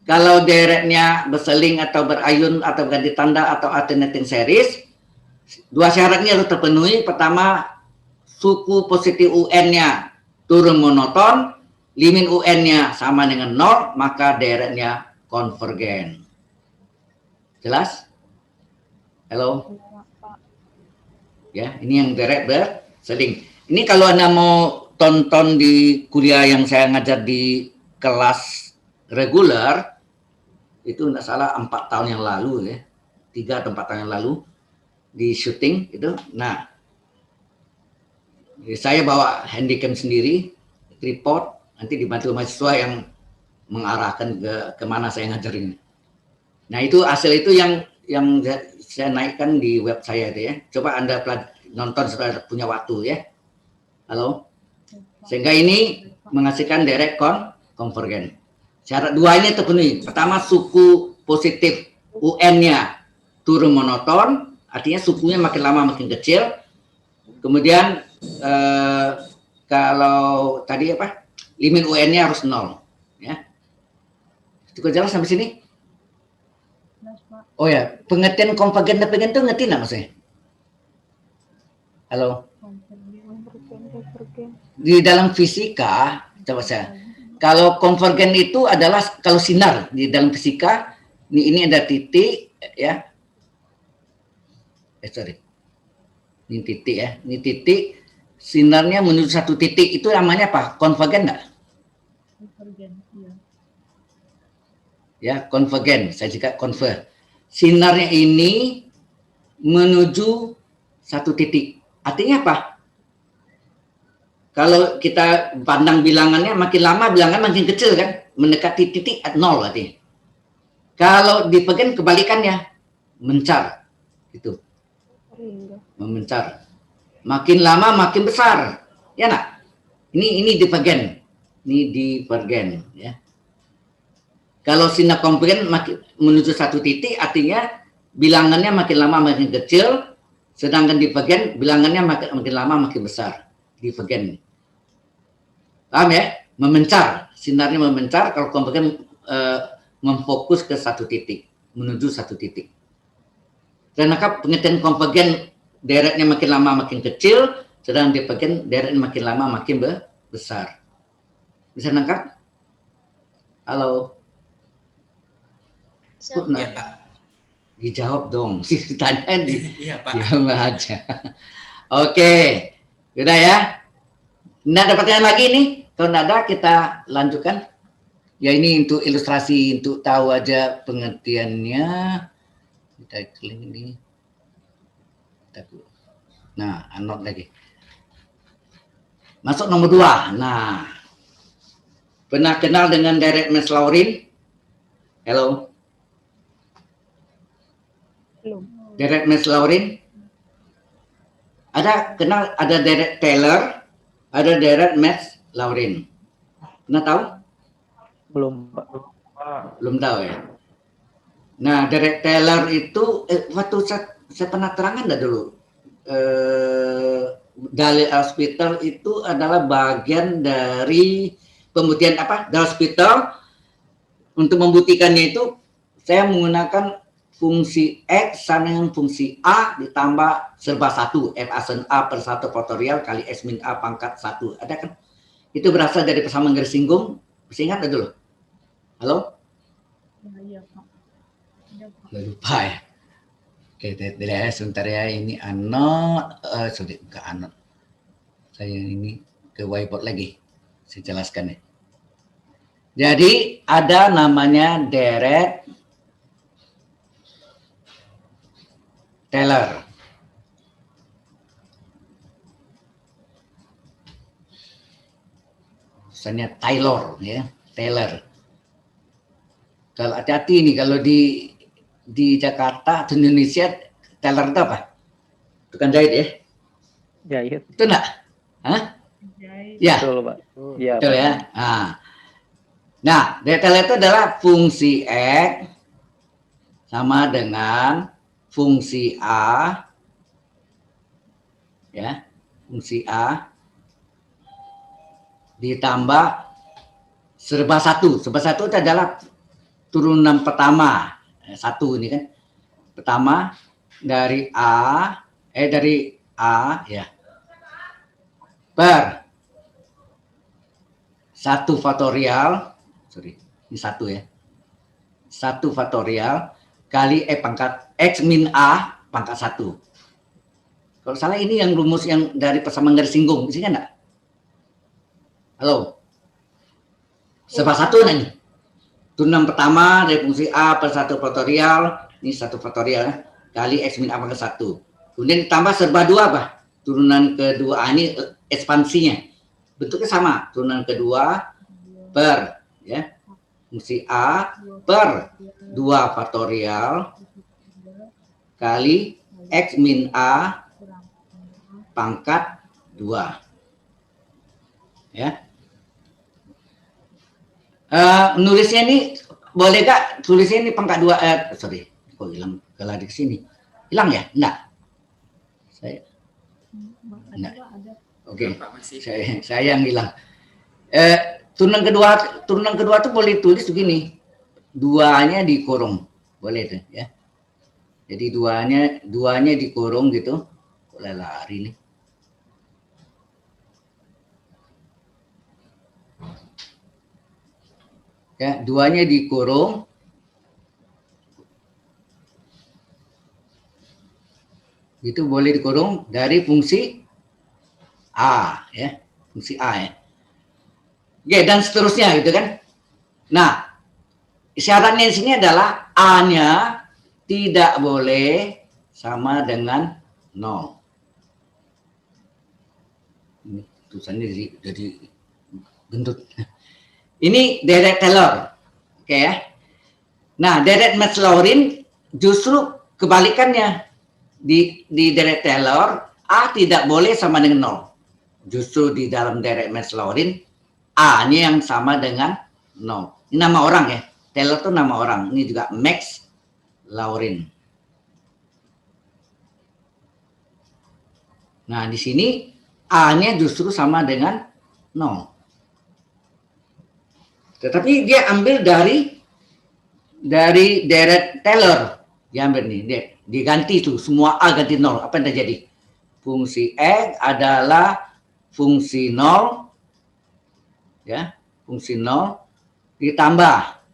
kalau deretnya berseling atau berayun atau ganti tanda atau alternating series, dua syaratnya harus terpenuhi. Pertama, suku positif UN-nya turun monoton, limit UN-nya sama dengan 0, maka deretnya konvergen. Jelas? Halo? Ya, ini yang deret berseling. Ini kalau Anda mau tonton di kuliah yang saya ngajar di kelas reguler, itu tidak salah 4 tahun yang lalu ya, 3 atau 4 tahun yang lalu di syuting itu. Nah, saya bawa handycam sendiri, tripod, nanti dibantu mahasiswa yang mengarahkan ke mana saya ngajarin. Nah, itu hasil itu yang saya naikkan di web saya itu ya. Coba Anda nonton setelah punya waktu ya. Halo. Sehingga ini menghasilkan direct konvergen. Syarat dua ini terpenuhi. Pertama, suku positif UN-nya turun monoton, artinya sukunya makin lama makin kecil. Kemudian kalau tadi apa? Limit UN-nya harus 0, ya. Cukup jelas sampai sini? Oh ya, pengertian konvergen dan konvergen itu ngerti nggak maksudnya? Halo? Konvergen. Di dalam fisika, coba saya. Kalau konvergen itu adalah kalau sinar di dalam fisika, ini ada titik ya. Sorry. Ini titik ya. Ini titik sinarnya menuju satu titik, itu namanya apa? Konvergen nggak? Konvergen, iya. Ya, konvergen. Saya juga konver. Sinarnya ini menuju satu titik. Artinya apa? Kalau kita pandang bilangannya, makin lama bilangan makin kecil kan, mendekati titik 0 artinya. Kalau dipegang kebalikannya, mencar, gitu, memencar. Makin lama makin besar, ya nak? Ini divergen, ya. Kalau sinar konvergen menuju satu titik, artinya bilangannya makin lama makin kecil, sedangkan divergen bilangannya makin lama makin besar. Divergen. Paham ya? Memencar, sinarnya memencar. Kalau konvergen memfokus ke satu titik, menuju satu titik. Karena pengertian konvergen deretnya makin lama makin kecil, sedang divergen deretnya makin lama makin besar. Bisa nangkap? Halo. Iya, Pak. Dijawab dong. Tanya Iya, Pak. diam aja. Oke. Udah ya. Nggak ada pertanyaan lagi nih. Kalau nggak ada, kita lanjutkan. Ya, ini untuk ilustrasi, untuk tahu aja pengertiannya. Kita klik ini. Nah, unlock lagi. Masuk nomor 2. Nah, pernah kenal dengan direct Max-Laurin? Halo? Belum. Direct Max-Laurin? Ada kenal, ada direct Taylor, ada direct Laurin? Pernah tahu? Belum, Pak. Belum tahu ya. Nah, direct teller itu waktu saya pernah terangkan dah dulu. Dalil hospital itu adalah bagian dari pembuktian apa? Dalil hospital untuk membuktikannya itu saya menggunakan fungsi X sama dengan fungsi A ditambah serba 1 F asen A per 1 faktorial kali X min A pangkat 1. Ada kan? Itu berasal dari persamaan garis singgung. Bisa ingat dulu? Halo? Iya, Pak. Ada, Pak. Lupa ya. Oke, tidak sebentar ya. Ini sorry, ke Anot. Saya ini ke whiteboard lagi. Saya jelaskan ya. Jadi ada namanya direct teller. Misalnya Taylor ya, Taylor. Kalau hati-hati nih kalau di Jakarta atau Indonesia Taylor itu apa? Tukang jahit ya? Jahit. Itu enggak? Hah? Jahit. Ya. Betul, Pak. Iya, Betul Pak. ya. Nah, detail itu adalah fungsi X sama dengan fungsi A, ya, fungsi A ditambah serba 1. Serba 1 itu adalah turunan pertama. 1 ini kan. Pertama dari A ya. Per 1 faktorial, sorry, ini 1 ya. 1 faktorial kali pangkat X min A pangkat 1. Kalau salah ini yang rumus yang dari persamaan garis singgung, bisa enggak? Halo? Serba 1 nih. Turunan pertama dari fungsi A per 1 faktorial, ini 1 faktorial ya, kali X min A pangkat 1. Kemudian ditambah serba 2 apa? Turunan kedua, ini ekspansinya. Bentuknya sama, turunan kedua per ya fungsi A per 2 faktorial kali X min A pangkat 2 ya. Nulisnya ini boleh gak tulisnya ini pangkat 2 sorry kok hilang kalau di sini hilang ya enggak enggak. Oke, Pak, masih. saya yang hilang. Turunan kedua tuh boleh tulis begini. 2-nya dikurung. Boleh tuh ya. Jadi 2-nya dikurung gitu. Kok lari nih. Ya, 2-nya dikurung. Itu boleh dikurung dari fungsi A ya, fungsi A ya. Oke, dan seterusnya gitu kan. Nah, syaratnya di sini adalah A-nya tidak boleh sama dengan 0. Ini tulisannya jadi gendut. Ini direct teller. Oke ya. Nah, direct Max-Laurin justru kebalikannya. Di direct teller A tidak boleh sama dengan 0. Justru di dalam direct Max-Laurin A-nya yang sama dengan 0. Ini nama orang ya. Taylor itu nama orang. Ini juga Max-Laurin. Nah, di sini A-nya justru sama dengan 0. Tetapi dia ambil dari direct Taylor. Dia ambil nih, diganti tuh semua A ganti 0. Apa yang terjadi? Fungsi X adalah fungsi 0 ya, fungsi 0 ditambah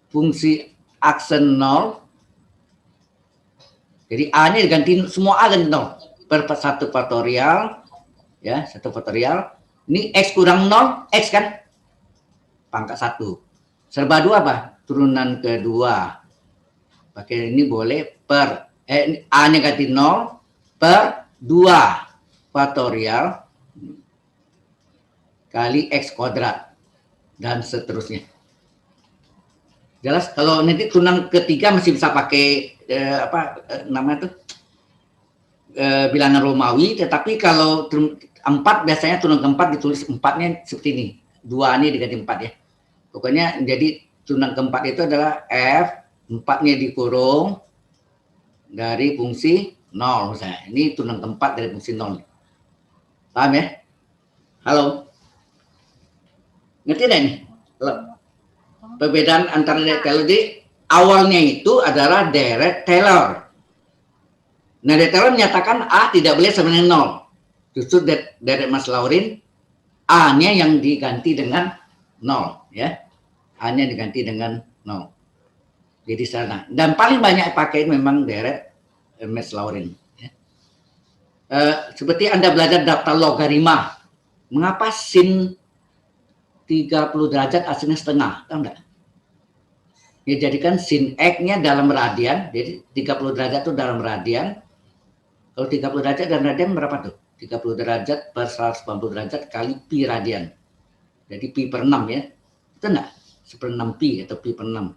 fungsi aksen 0. Jadi A-nya diganti semua A ganti 0 per 1 faktorial ya, 1 faktorial. Ini X kurang 0, X kan pangkat 1. Serba 2 apa? Turunan kedua. Pakai ini boleh per A-nya ganti 0 per 2 faktorial kali X kuadrat dan seterusnya. Jelas kalau nanti turunan ketiga masih bisa pakai namanya tuh bilangan Romawi, tetapi kalau 4 biasanya turunan keempat ditulis 4-nya seperti ini. 2 ini diganti 4 ya. Pokoknya jadi turunan keempat itu adalah F, 4-nya dikurung dari fungsi 0 misalnya. Ini turunan keempat dari fungsi 0. Paham ya? Halo? Ngerti enggak ini? Perbedaan antara Deret Taylor, jadi awalnya itu adalah Deret Taylor. Nah, Deret Taylor menyatakan A tidak boleh sama dengan 0. Justru Deret Maslaurin A-nya yang diganti dengan 0 ya. A-nya diganti dengan 0. Jadi sana. Dan paling banyak pakai memang Deret Maslaurin ya. Seperti Anda belajar daftar logarima. Mengapa sin 30 derajat hasilnya setengah? Tahu enggak? Ya, jadikan sin X-nya dalam radian. Jadi 30 derajat itu dalam radian. Kalau 30 derajat dalam radian berapa tuh? 30 derajat per 180 derajat kali pi radian. Jadi pi per 6 ya. Itu enggak? 1/6 pi atau pi per 6.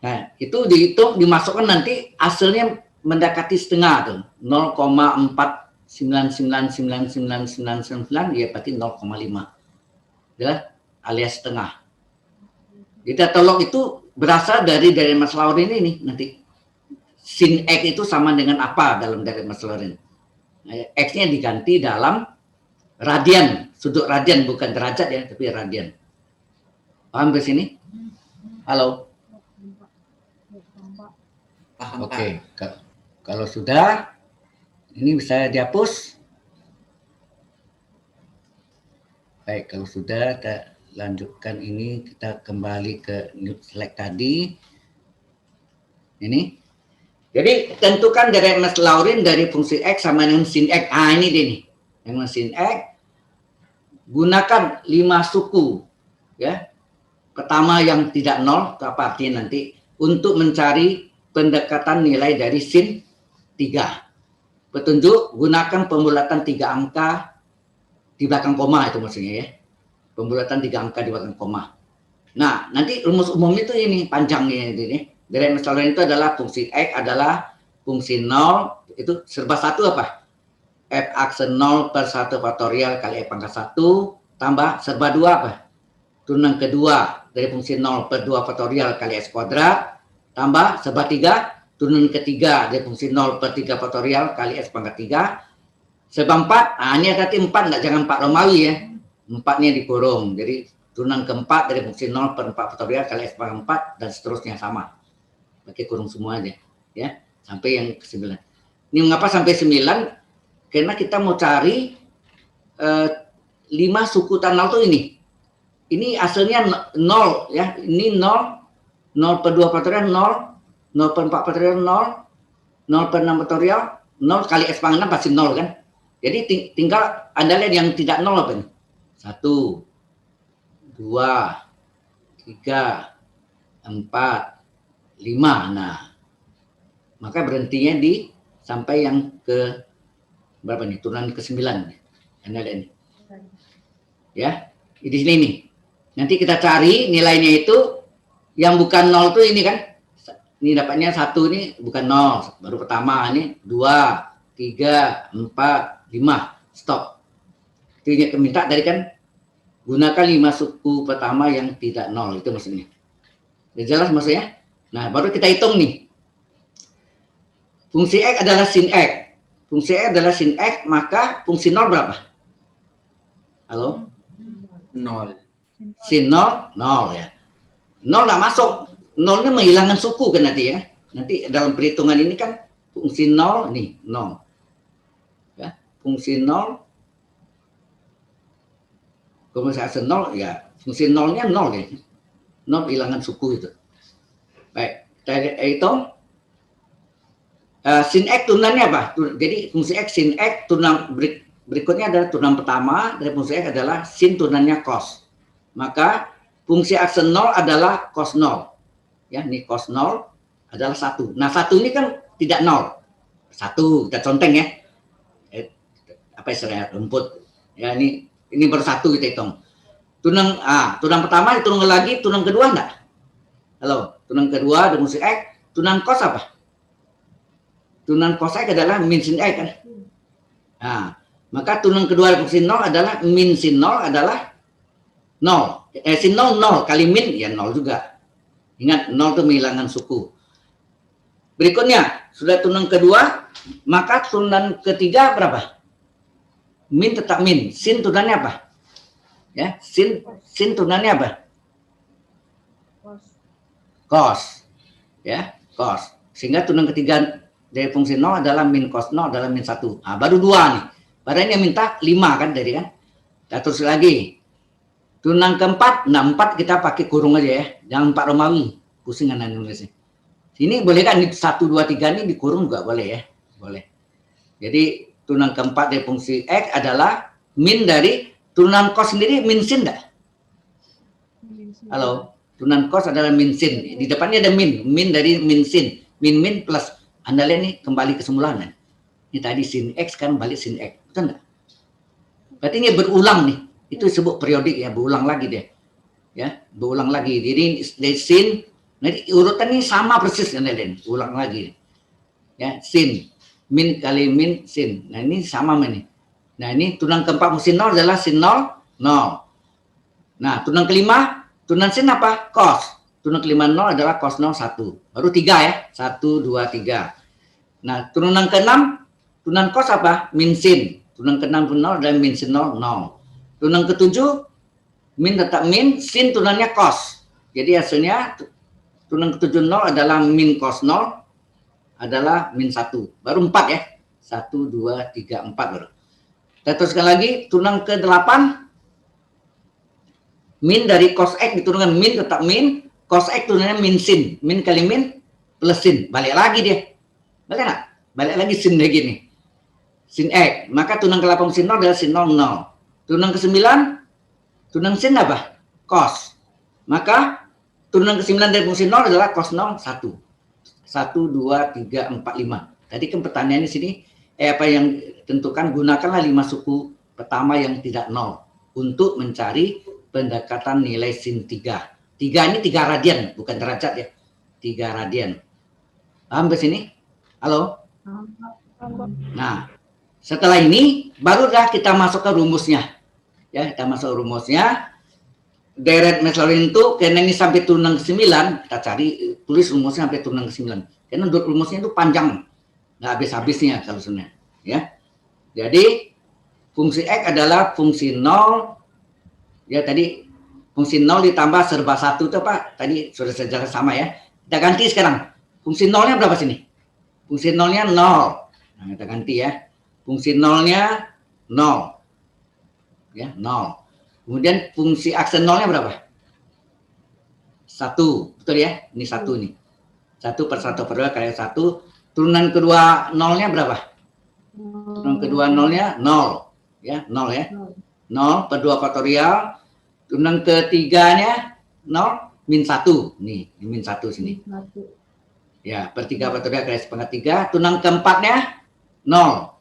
Nah, itu dihitung, dimasukkan nanti hasilnya mendekati setengah tuh. 0,4999999 ya berarti 0,5. Adalah alias setengah. Jadi data log itu berasal dari Maslaurin ini nanti. Sin X itu sama dengan apa dalam Deret Maslaurin? Nah, X-nya diganti dalam radian, sudut radian, bukan derajat ya, tapi radian. Paham ke sini? Halo? Paham, Oke, kalau sudah, ini bisa dihapus. Baik, kalau sudah, kita lanjutkan ini, kita kembali ke new slide tadi. Ini. Jadi, tentukan Deret Maslaurin dari fungsi X sama dengan sin X. Ah, ini dia nih. Yang sin X, gunakan 5 suku. Ya. Pertama yang tidak 0, itu apa artinya nanti? Untuk mencari pendekatan nilai dari sin 3. Petunjuk, gunakan pembulatan 3 angka di belakang koma itu maksudnya ya. Pembulatan 3 angka di belakang koma. Nah, nanti rumus umumnya itu ini panjangnya ini. Deret Maslaurin itu adalah fungsi X adalah fungsi 0 itu serba 1 apa? F akse 0 per 1 faktorial kali F pangkat 1 tambah serba 2 apa? Turunan kedua dari fungsi 0 per 2 faktorial kali S kuadrat tambah serba 3 turunan ketiga dari fungsi 0 per 3 faktorial kali S pangkat 3 serba 4. Nah, ini tadi 4 enggak, jangan 4 Romawi ya. 4-nya dikurung. Jadi turunan keempat dari fungsi 0 per 4 faktorial kali S pangkat 4 dan seterusnya sama. Pakai kurung semua aja ya, sampai yang ke-9. Ini mengapa sampai 9? Karena kita mau cari 5 suku tanal tuh ini. Ini hasilnya 0 ya. Ini 0, 0 per 2 faktorial 0, 0 per 4 faktorial 0, 0 per 6 faktorial 0 kali S pangkat 6 pasti 0 kan. Jadi tinggal Anda lihat yang tidak 0 apa ini? 1, 2, 3, 4, 5. Nah, maka berhentinya di sampai yang ke berapa nih? Turunan ke-9. Anda lihat ini. Ya, di sini nih. Nanti kita cari nilainya itu yang bukan 0 tuh ini kan. Ini dapatnya 1 ini bukan 0. Baru pertama ini 2, 3, 4, 5. Stop. Itu yang minta tadi kan, gunakan 5 suku pertama yang tidak 0. Itu maksudnya. Udah jelas maksudnya? Nah, baru kita hitung nih. Fungsi X adalah sin X. Fungsi X adalah sin X, maka fungsi 0 berapa? Halo? 0. Sin 0, 0 ya. 0 nggak masuk. 0-nya menghilangkan suku kan nanti ya. Nanti dalam perhitungan ini kan fungsi 0, nih 0. Ya, fungsi 0. Kalau misalnya 0, ya fungsi 0-nya 0 ya. 0 hilangan suku itu. Baik, kita hitung. Sin X turunannya apa? Jadi fungsi X sin X turunan berikutnya adalah turunan pertama dari fungsi X adalah sin turunannya cos. Maka fungsi akse 0 adalah cos 0. Ya, ini cos 0 adalah 1. Nah, 1 ini kan tidak 0. 1 kita conteng ya. Apa istilahnya? Rumput. Ya, ini baru 1 kita hitung. Turunan pertama diturunkan lagi, turunan kedua enggak? Halo, turunan kedua dari fungsi X, turunan cos apa? Turunan cos X adalah min sin X kan? Nah, Maka turunan kedua dari fungsi 0 adalah min sin 0 adalah 0. Sin 0, 0 kali min, ya 0 juga. Ingat, 0 itu menghilangkan suku. Berikutnya, sudah turunan kedua, maka turunan ketiga berapa? Min tetap min. Sin turunannya apa? Ya, sin turunannya apa? Cos. Ya, cos. Sehingga turunan ketiga dari fungsi 0 adalah min cos 0 adalah min 1. Nah, baru 2 nih. Padahal yang minta 5 kan tadi kan. Kita terus lagi. Turunan keempat, nah 4 kita pakai kurung aja ya. Jangan 4 Romawi. Pusing kan nulisnya. Sini boleh kan 1, 2, 3 ini dikurung juga boleh ya. Boleh. Jadi turunan keempat dari fungsi X adalah min dari turunan cos sendiri min sin enggak? Halo. Turunan cos adalah min sin. Di depannya ada min. Min dari min sin. Min plus. Anda lihat nih kembali ke semula. Ini tadi sin X kan balik sin X. Betul enggak? Berarti ini berulang nih. Itu disebut periodik ya. Berulang lagi dia. Ya. Berulang lagi. Jadi dari sin. Nah, urutan ini sama persis kan. Ulang lagi. Ya. Sin. Min kali min sin. Nah ini sama ini. Nah ini turunan keempat fungsi 0 adalah sin 0, 0. Nah turunan kelima, turunan sin apa? Cos. Turunan kelima 0 adalah cos 0, 1. Baru 3 ya. 1, 2, 3. Nah turunan keenam, turunan cos apa? Min sin. Turunan keenam 0 adalah min sin 0, 0. Turunan ketujuh, min tetap min, sin turunannya cos. Jadi hasilnya turunan ketujuh 0 adalah min cos 0 adalah min 1. Baru 4 ya. 1, 2, 3, 4 baru. Kita teruskan lagi. Turunan ke-8. Min dari cos X diturunkan min tetap min. Cos X turunannya min sin. Min kali min plus sin. Balik lagi dia. Balik nggak? Balik lagi sin lagi nih. Sin X. Maka turunan ke-8 sin 0 adalah sin 0, 0. Turunan ke-9. Turunan sin apa? Cos. Maka turunan ke-9 dari fungsi 0 adalah cos 0, 1. 1, 2, 3, 4, 5. Tadi kan pertanyaannya sini, apa yang tentukan gunakanlah 5 suku pertama yang tidak 0 untuk mencari pendekatan nilai sin 3. 3 ini 3 radian, bukan derajat ya. 3 radian. Paham ke sini? Halo? Nah, setelah ini barulah kita masuk ke rumusnya. Ya, kita masuk rumusnya. Deret Maclaurin itu karena ini sampai turunan ke-9, kita cari tulis rumusnya sampai turunan ke-9. Karena rumusnya itu panjang, nggak habis-habisnya kalau sebenarnya. Ya, jadi fungsi X adalah fungsi 0. Ya tadi fungsi 0 ditambah serba 1 itu apa? Tadi sudah sejarah sama ya. Kita ganti sekarang. Fungsi 0-nya berapa sini? Fungsi 0-nya 0. Nah, kita ganti ya. Fungsi 0-nya 0. Ya, 0. Kemudian fungsi aksen 0-nya berapa? 1. Betul ya? Ini 1 nih. 1 per 1 per 2 kali 1. Turunan kedua 0-nya berapa? Turunan kedua 0-nya 0. Ya, 0 ya. 0 per 2 faktorial. Turunan ketiganya 0 min 1. Nih, min 1 sini. Ya, per 3 faktorial kali sepangkat 3. Turunan keempatnya 0.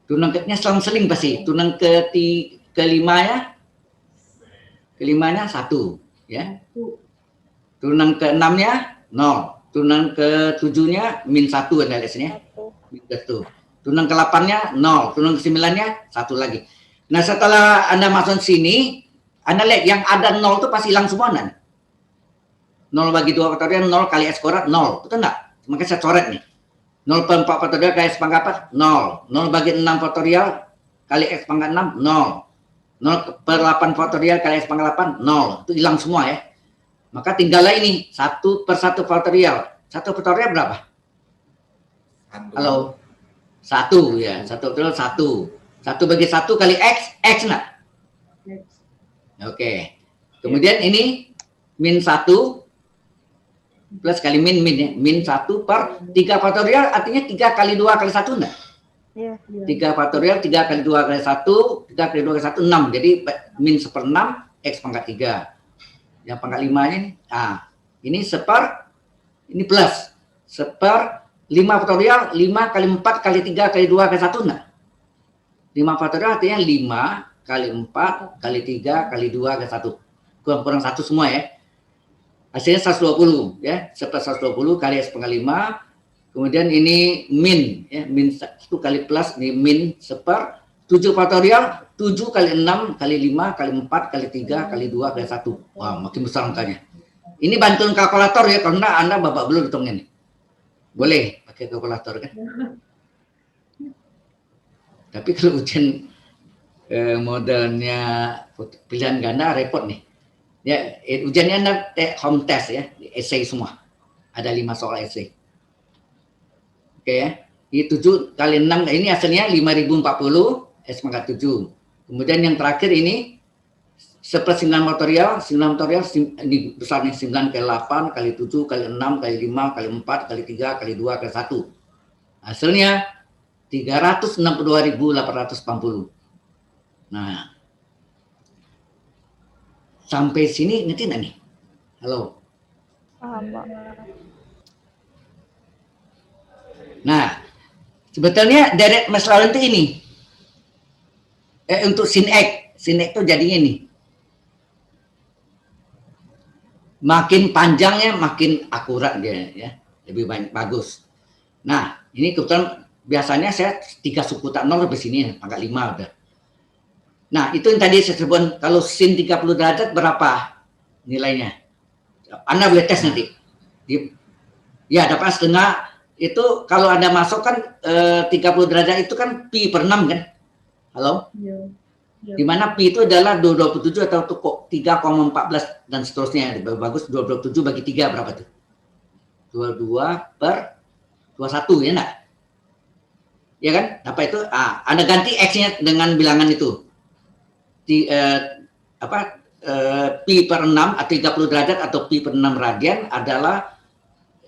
Turunan keempatnya selang-seling pasti. Turunan kelimanya 1 ya. Turunan ke-6-nya 0. Turunan ke-7-nya min 1 Anda lihat sini ya. Min 1. Turunan ke-8-nya 0. Turunan ke-9-nya 1 lagi. Nah, setelah Anda masuk sini, Anda lihat yang ada 0 itu pasti hilang semua kan? 0 bagi 2 faktorial 0 kali x kuadrat 0. Betul enggak? Maka saya coret nih. 0 per 4 faktorial kali x pangkat 4 0. 0 bagi 6 faktorial kali x pangkat 6 0. 0 per 8 faktorial kali x pangkat 8, 0. Itu hilang semua ya. Maka tinggallah ini, 1 per 1 faktorial. 1 faktorial berapa? 1. Halo? 1 ya, 1 faktorial 1. 1 bagi 1 kali x enggak? Oke. Kemudian ini min 1 plus kali min ya. Min 1 per 3 faktorial artinya 3 kali 2 kali 1 enggak? 3 faktorial 3 kali 2 kali 1 3 kali 2 kali 1 6. Jadi min 1/6 x pangkat 3. Yang pangkat 5-nya ini. Nah, ini ini plus 1/5 faktorial 5 kali 4 kali 3 kali 2 kali 1 enggak? 5 faktorial artinya 5 kali 4 kali 3 kali 2 kali 1. Kurang 1 semua ya. Hasilnya 120 ya. 120 kali x pangkat 5. Kemudian ini min ya, min 1 kali plus ini min 1/5 7 faktorial 7 kali 6 kali 5 kali 4 kali 3 kali 2 kali 1. Wah, makin besar angkanya. Ini bantuan kalkulator ya, kalau enggak Anda babak belur hitungnya nih. Boleh pakai kalkulator kan? Tapi kalau ujian modelnya pilihan ganda repot nih. Ya, ujiannya Anda home test ya, essay semua. Ada 5 soal essay. Oke ya. Ini 7 kali 6, ini hasilnya 5040 S pangkat 7. Kemudian yang terakhir ini 1/9 faktorial, 9 faktorial ini besar nih, 9 kali 8 kali 7 kali 6 kali 5 kali 4 kali 3 kali 2 kali 1. Hasilnya 362.880. Nah, sampai sini ngerti nggak nih? Halo. Paham, Pak. Nah, sebetulnya deret Mas Lawan itu ini. Untuk sin X itu jadinya ini. Makin panjangnya makin akurat dia ya, lebih banyak bagus. Nah, ini kebetulan biasanya saya 3 suku tak 0 sampai sini pangkat 5 udah. Nah, itu yang tadi saya sebut, kalau sin 30 derajat berapa nilainya? Anda boleh tes nanti. Ya, dapat setengah. Itu kalau Anda masuk kan 30 derajat itu kan pi per 6 kan? Halo? Iya. Iya. Di mana pi itu adalah 227 atau 3,14 dan seterusnya. Bagus 227 bagi 3 berapa tuh? 22 per 21 ya enggak? Ya kan? Apa itu? Anda ganti X-nya dengan bilangan itu. Pi per 6 atau 30 derajat atau pi per 6 radian adalah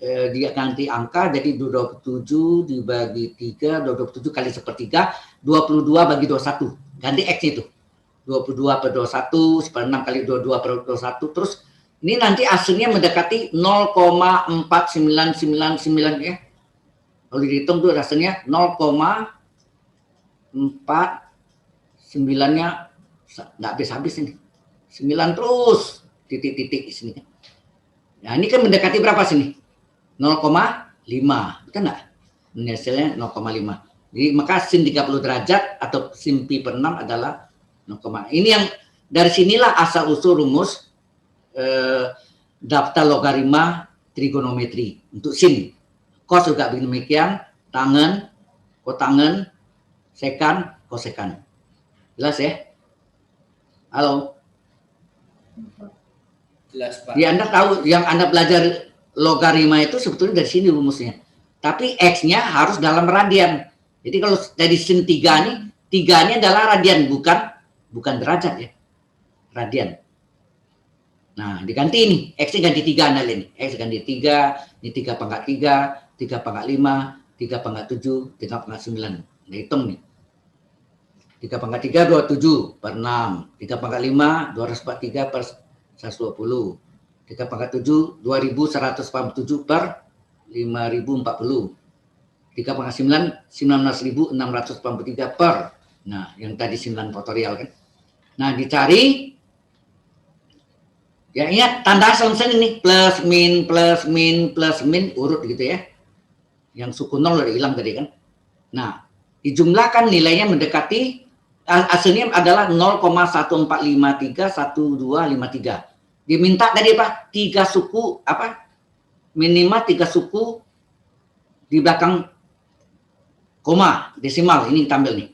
dia ganti angka jadi 27 dibagi 3, 27 kali sepertiga, 22 bagi 21. Ganti X itu. 22 per 21, seper 6 kali 22 per 21. Terus ini nanti hasilnya mendekati 0,4999 ya. Kalau dihitung tuh hasilnya 0,49-nya nggak habis-habis ini. 9 terus titik-titik di sini. Nah, ini kan mendekati berapa sini? 0,5, betul nggak? Ini hasilnya 0,5. Jadi maka sin 30 derajat atau sin pi per 6 adalah 0, ini yang dari sinilah asal usul rumus daftar logaritma trigonometri untuk sin. Cos juga demikian, tangen, kotangen, sekan, kosekan. Jelas ya? Halo? Jelas, Pak. Jadi Anda tahu yang Anda belajar logaritma itu sebetulnya dari sini rumusnya. Tapi X-nya harus dalam radian. Jadi kalau dari sin 3 nih, 3-nya adalah radian, bukan derajat ya. Radian. Nah, diganti ini. X-nya ganti 3 Anda lihat nih. X ganti 3, ini 3 pangkat 3, 3 pangkat 5, 3 pangkat 7, 3 pangkat 9. Nah, hitung nih. 3 pangkat 3, 27 per 6. 3 pangkat 5, 243 per 120. 3 pangkat 7, 2147 per 5040. 3 pangkat 9, 19.683 per. Nah, yang tadi 9 faktorial kan. Nah, dicari. Ya, ingat tanda selesai ini. Plus, min, plus, min, plus, min. Urut gitu ya. Yang suku 0 udah hilang tadi kan. Nah, dijumlahkan nilainya mendekati. Hasilnya adalah 0,14531253. Diminta tadi apa? 3 suku apa? Minimal 3 suku di belakang koma desimal ini tampil nih.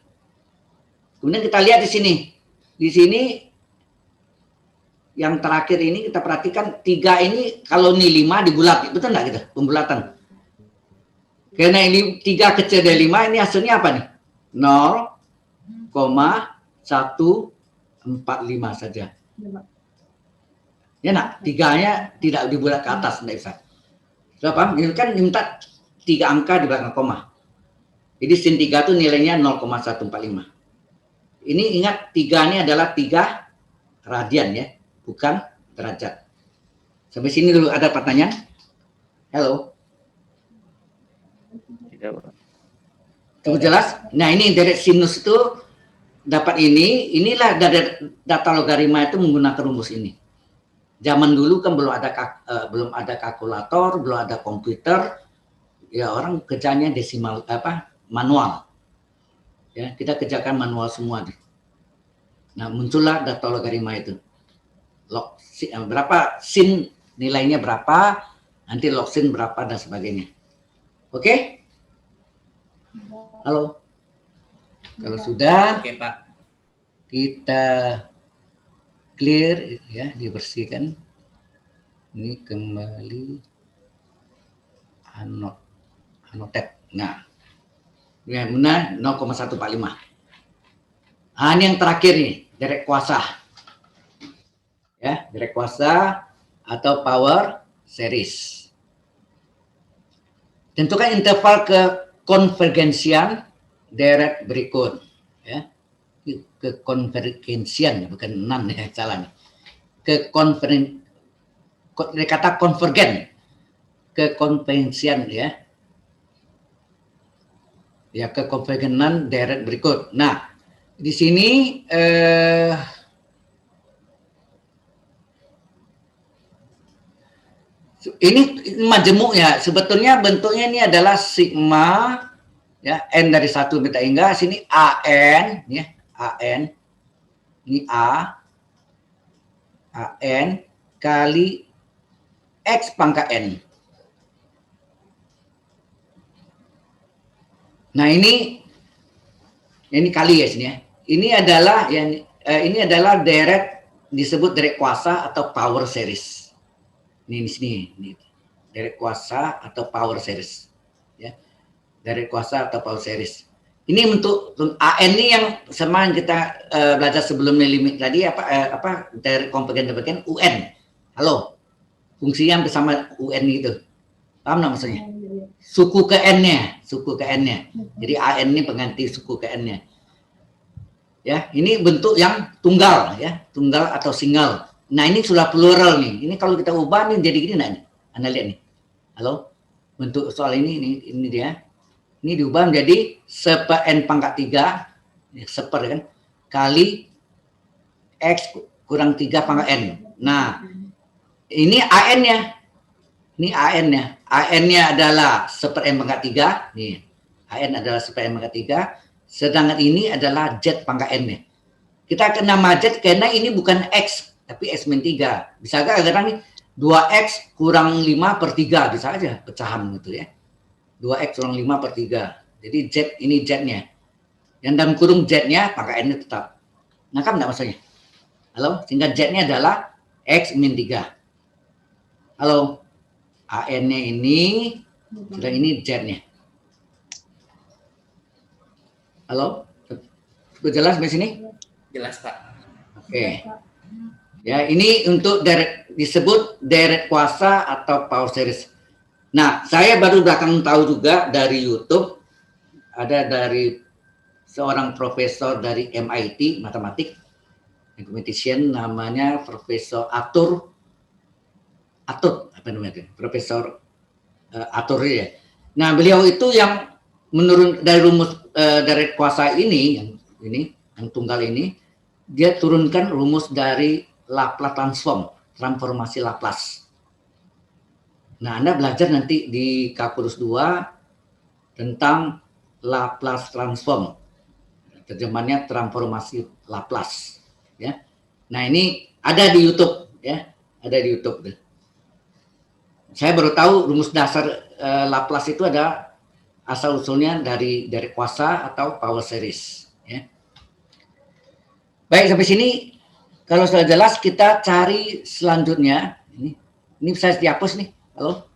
Kemudian kita lihat di sini. Di sini yang terakhir ini kita perhatikan 3 ini kalau ini 5 dibulat, betul enggak gitu? Pembulatan. Karena ini 3 kecil dari 5 ini hasilnya apa nih? 0,145 saja. Ya nak, 3-nya tidak dibulat ke atas, enggak bisa. Sudah paham? Ini kan minta 3 angka di belakang koma. Jadi sin 3 itu nilainya 0,145. Ini ingat 3-nya adalah 3 radian ya, bukan derajat. Sampai sini dulu ada pertanyaan? Halo? Cukup jelas? Nah ini dari sinus itu dapat inilah dari data logaritma itu menggunakan rumus ini. Zaman dulu kan belum ada kalkulator, belum ada komputer, ya orang kerjanya desimal manual. Ya, kita kerjakan manual semua. Nah, muncullah data logaritma itu. Berapa sin nilainya berapa, nanti log sin berapa dan sebagainya. Oke? Halo. Kalau sudah, Oke, Pak. kita clear ya, dibersihkan. Ini kembali annotate. Nah, ya benar 0,145. Ah, ini yang terakhir nih, direct kuasa. Ya, direct kuasa atau power series. Tentukan interval kekonvergensian deret berikut. Ya, kekonvergensian, bukan non ya, salah nih. Kata konvergen, kekonvergensian ya. Ya, kekonvergenan deret berikut. Nah, di sini ini majemuk ya. Sebetulnya bentuknya ini adalah sigma ya, n dari 1 beta hingga sini an ya, an ini an kali x pangkat n. Nah, ini kali ya sini ya. Ini adalah ini adalah deret, disebut deret kuasa atau power series. Ini di sini, ini deret kuasa atau power series. Ya. Deret kuasa atau power series. Ini untuk AN ini yang sama yang kita belajar sebelumnya limit tadi apa deret konvergen UN. Halo. Fungsinya hampir sama UN itu. Paham nggak maksudnya? Suku ke N-nya, Jadi AN ini pengganti suku ke N-nya. Ya, ini bentuk yang tunggal ya, tunggal atau single. Nah, ini sudah plural nih. Ini kalau kita ubah nih jadi gini nih. Anda lihat nih. Halo. Bentuk soal ini dia. Ini diubah menjadi seper n pangkat 3, seper kan, kali x kurang 3 pangkat n. Nah, ini AN-nya. Ini AN-nya. AN-nya adalah seper n pangkat 3. Nih. AN adalah seper n pangkat 3. Sedangkan ini adalah Z pangkat n-nya. Kita kena Z karena ini bukan X, tapi X min 3. Bisa gak kadang nih 2X kurang 5/3. Bisa aja pecahan gitu ya. 2X kurang 5/3. Jadi Z ini Z-nya. Yang dalam kurung Z-nya pangkat n-nya tetap. Nangkap enggak maksudnya? Halo? Sehingga Z-nya adalah X min 3. Halo? AN-nya ini, sudah ini Z-nya. Halo? Sudah jelas di sini? Jelas, Pak. Oke. Ya, ini untuk disebut deret kuasa atau power series. Nah, saya baru belakang tahu juga dari YouTube, ada dari seorang profesor dari MIT, matematik, mathematician, namanya Profesor Arthur, apa namanya? Profesor Arthur ya. Nah, beliau itu yang menurun dari rumus deret kuasa ini, yang tunggal ini, dia turunkan rumus dari Laplace transformasi Laplace. Nah, Anda belajar nanti di Kalkulus 2 tentang Laplace transform. Terjemahannya transformasi Laplace, ya. Nah, ini ada di YouTube, ya. Ada di YouTube. Saya baru tahu rumus dasar Laplace itu ada asal usulnya dari kuasa atau power series, ya. Baik, sampai sini kalau sudah jelas kita cari selanjutnya. Ini bisa dihapus nih. Halo?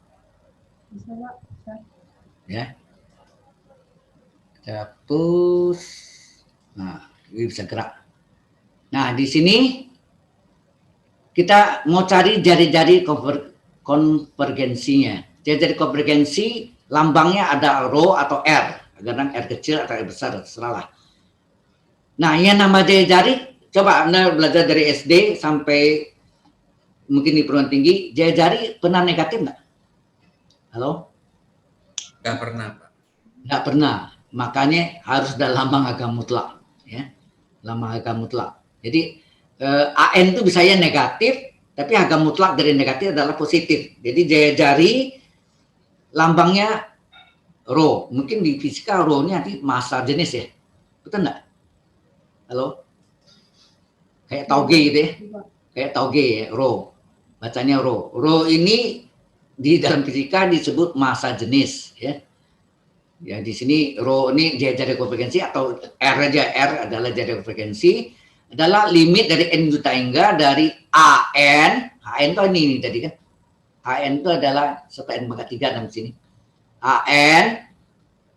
Bisa, Pak. Bisa. Ya. Kita hapus. Nah, ini bisa gerak. Nah, di sini kita mau cari jari-jari konvergensinya. Jari-jari konvergensi lambangnya ada rho atau R. Kadang R kecil atau R besar, terserah lah. Nah, yang nama jari-jari, coba Anda belajar dari SD sampai mungkin di perguruan tinggi, jari-jari pernah negatif nggak? Halo? Nggak pernah, Pak. Nggak pernah. Makanya harus ada lambang agama mutlak. Ya. Lambang agama mutlak. Jadi, AN itu bisa ya negatif, tapi harga mutlak dari negatif adalah positif. Jadi, jari-jari lambangnya rho. Mungkin di fisika rho-nya nanti massa jenis ya. Betul nggak? Halo? Kayak tauge gitu ya. Kayak tauge ya, rho. Bacanya rho. Rho ini di dalam fisika disebut massa jenis ya. Ya di sini rho ini dia jadi konvergensi atau R aja, R adalah jadi konvergensi adalah limit dari n juta hingga dari AN itu ini tadi kan. AN itu adalah seper n pangkat 3 dalam sini. AN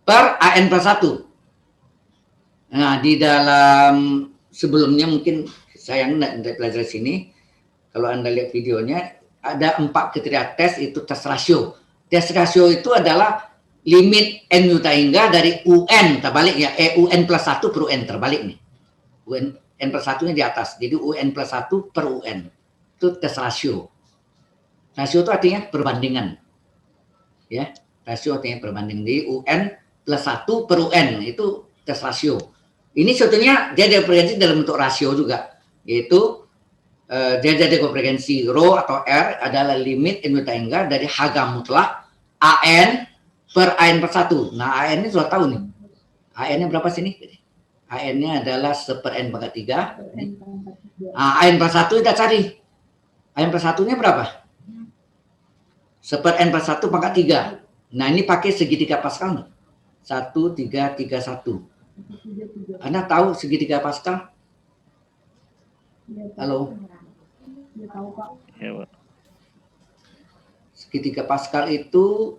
per AN plus 1. Nah, di dalam sebelumnya mungkin saya nggak belajar sini. Kalau Anda lihat videonya, ada 4 kriteria tes, itu tes rasio. Tes rasio itu adalah limit n juta hingga dari UN, terbalik ya, UN plus 1 per UN, terbalik nih. UN n plus 1-nya di atas, jadi UN plus 1 per UN. Itu tes rasio. Rasio itu artinya perbandingan. Ya, rasio artinya perbandingan. Jadi UN plus 1 per UN, itu tes rasio. Ini sebetulnya dia ada konvergensi dalam bentuk rasio juga, yaitu dia jadi konvergensi rho atau R adalah limit n juta hingga dari harga mutlak AN per AN per 1. Nah, AN ini sudah tahu nih. AN-nya berapa sini? AN-nya adalah seper n pangkat 3. Nah, AN per 1 kita cari. AN per 1-nya berapa? Seper n per 1 pangkat 3. Nah, ini pakai segitiga Pascal nggak? 1, 3, 3, 1. Anda tahu segitiga Pascal? Halo? Ya, tahu Pak. Ya, Pak. Segitiga Pascal itu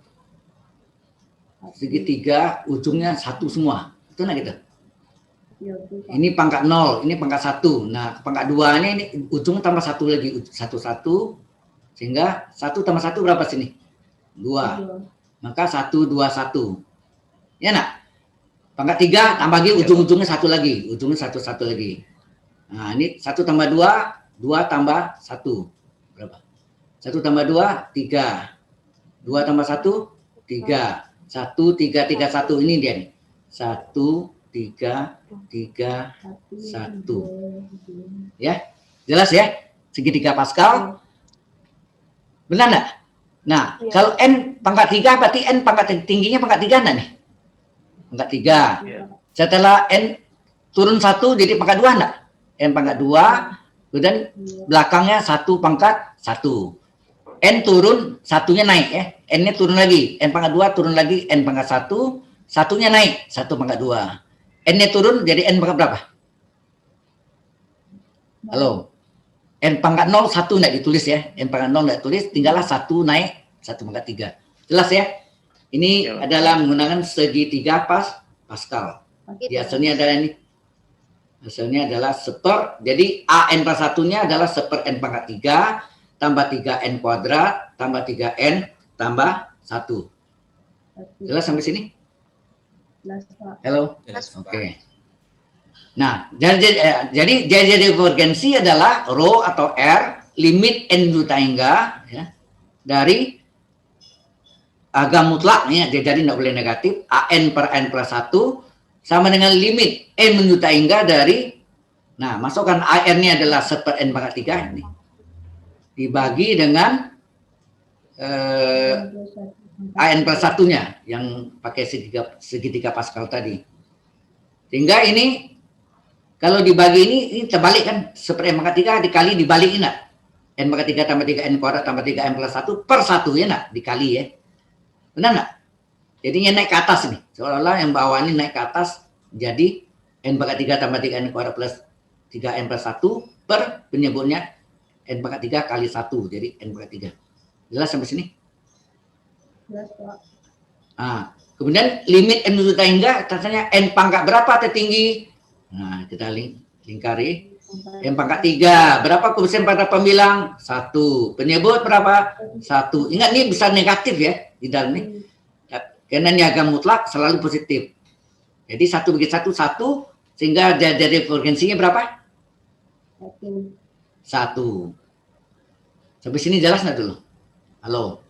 segitiga ujungnya 1 semua. Itu nggak gitu? Ya, betul, Pak. Ini pangkat 0, ini pangkat 1. Nah, pangkat 2-nya ini ujung tambah 1 lagi. 1, sehingga 1 tambah 1 berapa sini? 2. Maka 1, 2, 1. Ya nak? Pangkat 3 tambah lagi ujung-ujungnya 1 lagi. Ujungnya 1, 1 lagi. Nah, ini 1 tambah 2, 2 tambah 1. Berapa? 1 tambah 2, 3. 2 tambah 1, 3. 1, 3, 3, 1. Ini dia nih. 1, 3, 3, 1. Ya, jelas ya? Segitiga Pascal. Benar nggak? Nah, Iya. kalau N pangkat 3 berarti N pangkat tingginya pangkat 3 enggak nih? Pangkat 3. Iya. Setelah N turun 1 jadi pangkat 2 enggak? N pangkat 2, kemudian belakangnya 1 pangkat 1. N turun, satunya naik ya. N-nya turun lagi. N pangkat 2 turun lagi, N pangkat 1, satunya naik, 1 pangkat 2. N-nya turun jadi N pangkat berapa? Halo? N pangkat 0, 1 enggak ditulis ya. N pangkat 0 enggak tulis, tinggallah 1 naik, 1 pangkat 3. Jelas ya? Ini Ya. adalah menggunakan segitiga Pascal. Di hasilnya adalah ini. Hasilnya adalah seper. Jadi AN per 1-nya adalah seper N pangkat 3 tambah 3N kuadrat tambah 3N tambah 1. Jelas sampai sini? Jelas, Pak. Halo? Jelas, Pak. Oke. Nah, jadi konvergensi adalah rho atau R limit n juta hingga ya, dari harga mutlak ya, jadi tidak boleh negatif AN per N plus 1 sama dengan limit n menjuta hingga dari, nah masukkan AN-nya adalah seper N pangkat 3 ini dibagi dengan AN plus 1-nya yang pakai segitiga Pascal tadi. Sehingga ini kalau dibagi ini terbalik kan, seper N pangkat 3 dikali dibalik enggak? N pangkat 3 tambah 3N kuadrat tambah 3N plus 1 per 1 ya enggak? Dikali ya. Benar enggak? Jadinya naik ke atas nih. Seolah-olah yang bawah ini naik ke atas jadi N pangkat 3 tambah 3N kuadrat plus 3N plus 1 per penyebutnya N pangkat 3 kali 1 jadi N pangkat 3. Jelas sampai sini? Jelas, Pak. Nah, kemudian limit N juta hingga katanya N pangkat berapa tertinggi? Nah, kita lingkari. N pangkat 3. Berapa koefisien pada pembilang? 1. Penyebut berapa? 1. Ingat ini bisa negatif ya di dalam ini. Karena niaga mutlak selalu positif. Jadi 1 bagi 1, 1. Sehingga jadi konvergensinya berapa? 1. Sampai sini jelas nggak dulu? Halo?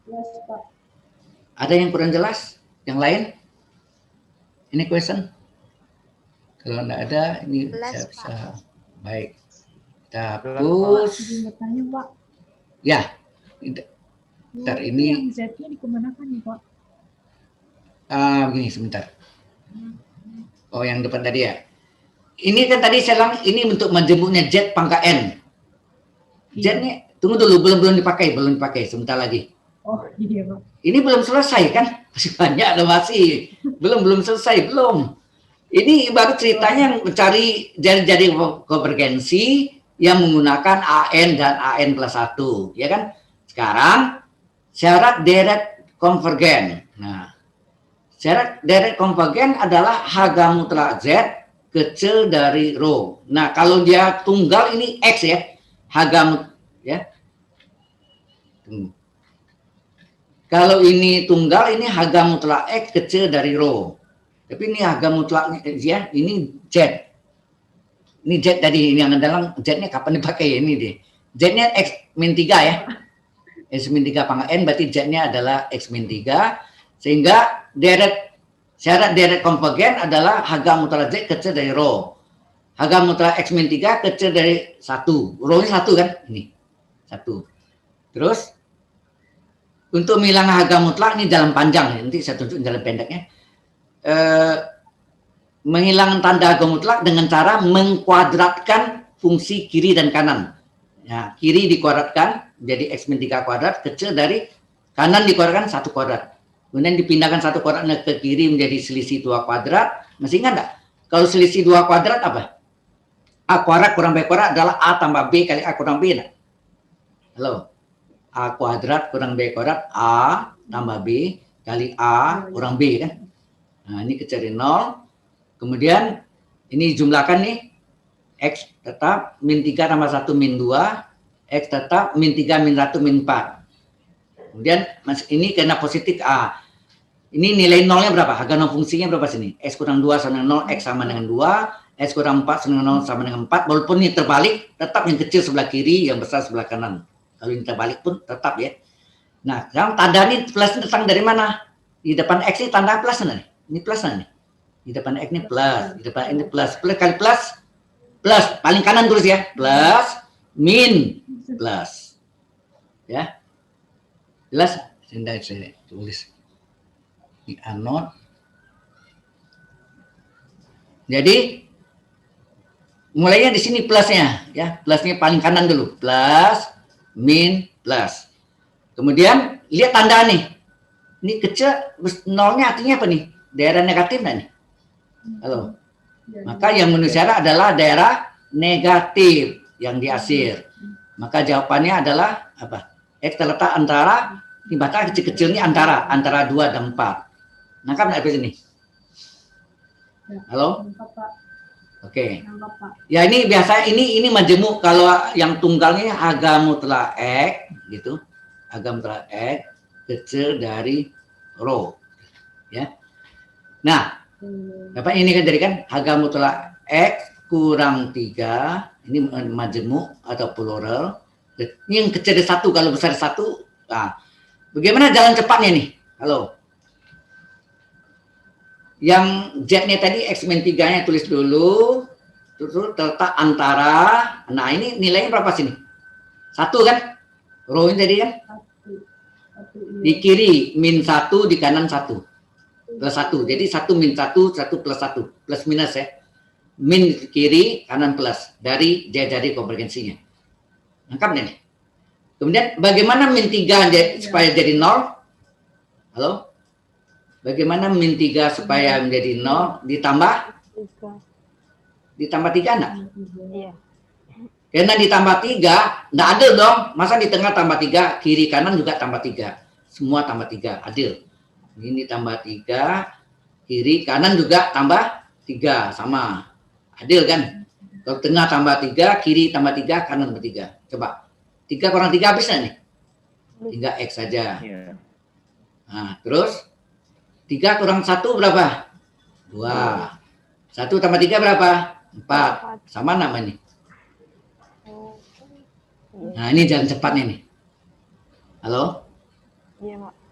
Jelas, Pak. Ada yang kurang jelas? Yang lain? Ini question? Kalau nggak ada, ini saya bisa. Baik. Kita hapus. Izin bertanya, Pak. Ya. Bentar, ini. Yang Z-nya dikemanakan nih, Pak? Begini sebentar. Oh, yang depan tadi ya. Ini kan tadi saya bilang ini untuk majemuknya Z pangkat N. Z Iya. nih, tunggu dulu, belum dipakai, sebentar lagi. Oh iya Pak. Ini belum selesai kan? Masih banyak ada masih. Belum selesai, belum. Ini baru ceritanya mencari jari-jari konvergensi yang menggunakan AN dan AN plus 1, ya kan? Sekarang syarat deret konvergen. Nah, syarat deret konvergen adalah harga mutlak Z kecil dari rho. Nah, kalau dia tunggal ini X ya. Harga ya. Kalau ini tunggal, ini harga mutlak X kecil dari rho. Tapi ini harga mutlaknya ya, ini Z. Ini Z tadi, ini yang dalam Z-nya kapan dipakai ini deh. Z-nya X min 3 ya. X min 3 pangkat N berarti Z-nya adalah X min 3. Sehingga syarat deret konvergen adalah harga mutlak Z kecil dari rho. Harga mutlak X min 3 kecil dari 1. Rho-nya 1 kan? Ini. 1. Terus untuk menghilangkan harga mutlak ini jalan panjang, nanti saya tunjuk jalan pendeknya. Menghilangkan tanda harga mutlak dengan cara mengkuadratkan fungsi kiri dan kanan. Ya, kiri dikuadratkan jadi X min 3 kuadrat kecil dari kanan dikuadratkan 1 kuadrat. Kemudian dipindahkan 1 kuadratnya ke kiri menjadi selisih 2 kuadrat. Masih ingat enggak? Kalau selisih 2 kuadrat apa? A kuadrat kurang B kuadrat adalah A tambah B kali A kurang B. Enggak? Halo? A kuadrat kurang B kuadrat, A tambah B kali A kurang B kan. Nah, ini kecil dari 0. Kemudian ini jumlahkan nih. X tetap min 3 tambah 1 min 2. X tetap min 3 min 1 min 4. Kemudian ini karena positif A. Ini nilai nolnya berapa? Harga nol fungsinya berapa sini? X kurang 2 sama dengan 0, X sama dengan 2. X kurang 4 sama dengan 0 sama dengan 4. Walaupun ini terbalik, tetap yang kecil sebelah kiri, yang besar sebelah kanan. Kalau ini terbalik pun tetap ya. Nah, sekarang tanda ini plus datang dari mana? Di depan X ini tanda plus nih. Ini plus nih. Di depan X ini plus, di depan ini plus. Plus kali plus, plus. Paling kanan tulis ya. Plus, min, plus. Ya. Jelas? Saya tulis. Di anot. Jadi, mulainya di sini plusnya. Ya, plusnya paling kanan dulu. Plus, min, plus. Kemudian lihat tanda nih. Ini kecil, nolnya artinya apa nih? Daerah negatif nggak nih? Halo. Maka yang memenuhi syarat adalah daerah negatif yang diasir. Maka jawabannya adalah apa? X terletak antara, di batas kecil-kecil ini antara 2 dan 4. Nangkap nggak di sini? Halo? Nangkap Pak. Oke. Nangkap Pak. Ya ini biasa ini majemuk kalau yang tunggalnya harga mutlak X gitu. Harga mutlak X kecil dari rho. Ya. Nah, Bapak ini kan jadi kan harga mutlak X kurang 3, ini majemuk atau plural. Ini yang kecil dari 1, kalau besar 1. Nah, bagaimana jalan cepatnya nih? Halo. Yang Z-nya tadi X min 3-nya tulis dulu. Terus terletak antara, nah ini nilainya berapa sini? 1 kan? Rho-nya tadi kan? Di kiri min 1, di kanan 1. Plus 1. Jadi 1 min 1, 1 plus 1. Plus minus ya. Min kiri, kanan plus. Dari jari konvergensinya. Lengkap nih. Kemudian bagaimana min 3 supaya jadi 0? Halo? Bagaimana min 3 supaya menjadi 0? Ditambah 3 enggak? Iya. Karena ditambah 3, enggak adil dong. Masa di tengah tambah 3, kiri kanan juga tambah 3. Semua tambah 3, adil. Ini tambah 3, kiri kanan juga tambah 3, sama. Adil kan? Kalau tengah tambah 3, kiri tambah 3, kanan tambah 3. Coba. 3 kurang 3 habis nggak nih? 3X saja. Iya. Nah, terus 3 kurang 1 berapa? 2. 1 tambah 3 berapa? 4. Sama namanya. Nah, ini jalan cepatnya nih. Halo? Iya, Pak.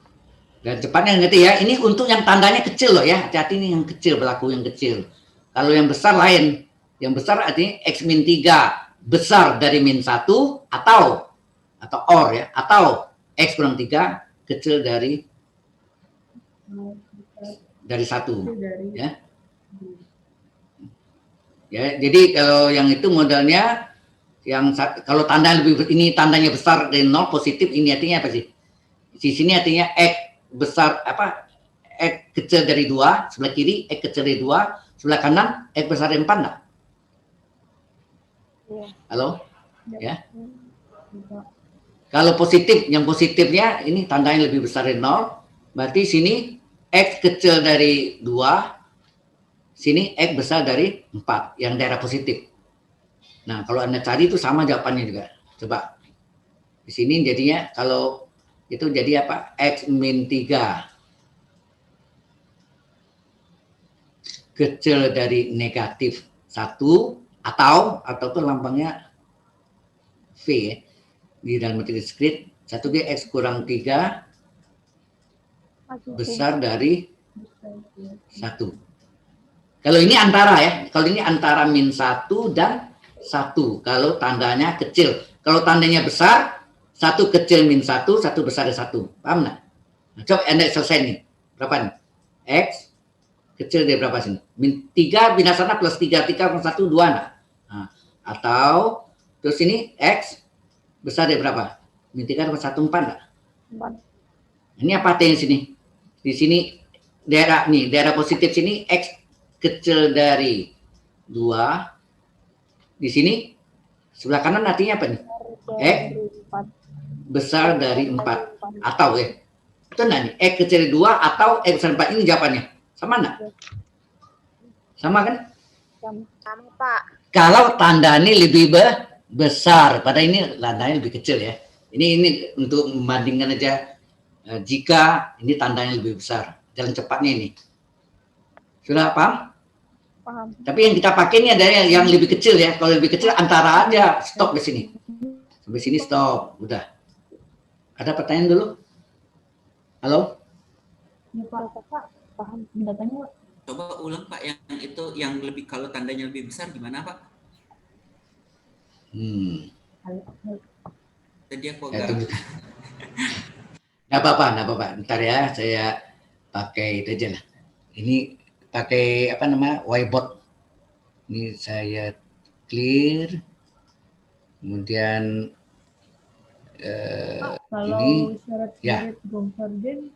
Dan cepatnya ngerti ya. Ini untuk yang tandanya kecil loh ya. Hati-hati ini yang kecil, berlaku yang kecil. Kalau yang besar lain. Yang besar artinya X min 3 besar dari min 1 atau OR ya. Atau X kurang 3 kecil dari 1. Ya. Ya, jadi kalau yang itu modelnya kalau tanda ini tandanya besar dari 0 positif, ini artinya apa sih? Di sini artinya X besar X kecil dari 2, sebelah kiri X kecil dari 2, sebelah kanan X besar dari 4 enggak? Iya. Halo? Ya. Iya, Pak. Kalau positif, yang positifnya ini tandanya lebih besar dari 0, berarti sini X kecil dari 2, sini X besar dari 4, yang daerah positif. Nah, kalau Anda cari itu sama jawabannya juga. Coba. Di sini jadinya kalau itu jadi apa? X min 3 kecil dari negatif 1 atau itu lambangnya V ya. Di dalam materi diskrit, 1 X kurang 3 besar dari 1. Kalau ini antara ya, kalau ini antara min 1 dan 1. Kalau tandanya kecil. Kalau tandanya besar, 1 kecil min 1, 1 besar dari 1. Paham nggak? Nah, coba Anda selesai nih. Berapa nih? X kecil dari berapa sini? Min 3 bina sana plus 3, 3 plus 1, 2 nggak? Nah, atau terus ini X besar dari berapa? Min 3 plus 1, 4 nggak? 4. Ini apa artinya sini? Di sini daerah positif sini X kecil dari 2. Di sini sebelah kanan artinya apa nih? X besar dari 4. Atau ya. Itu enggak nih? X kecil dari 2 atau X besar 4, ini jawabannya. Sama enggak? Sama kan? Sama, Pak. Kalau tandanya lebih besar, pada ini tandanya lebih kecil ya. Ini untuk membandingkan aja. Jika ini tandanya lebih besar, jalan cepatnya ini. Sudah paham? Paham. Tapi yang kita pakai ini ada yang lebih kecil ya. Kalau lebih kecil antara aja, stop di sini. Sampai sini stop, udah. Ada pertanyaan dulu? Halo? Ya, Pak. Paham pendatannya, Pak. Coba ulang Pak, yang itu yang lebih, kalau tandanya lebih besar gimana Pak? Tadi aku Ya, agak nggak apa-apa. Ntar ya, saya pakai itu aja lah. Ini pakai apa namanya, whiteboard. Ini saya clear. Kemudian Kalau ini syarat-syarat konvergen,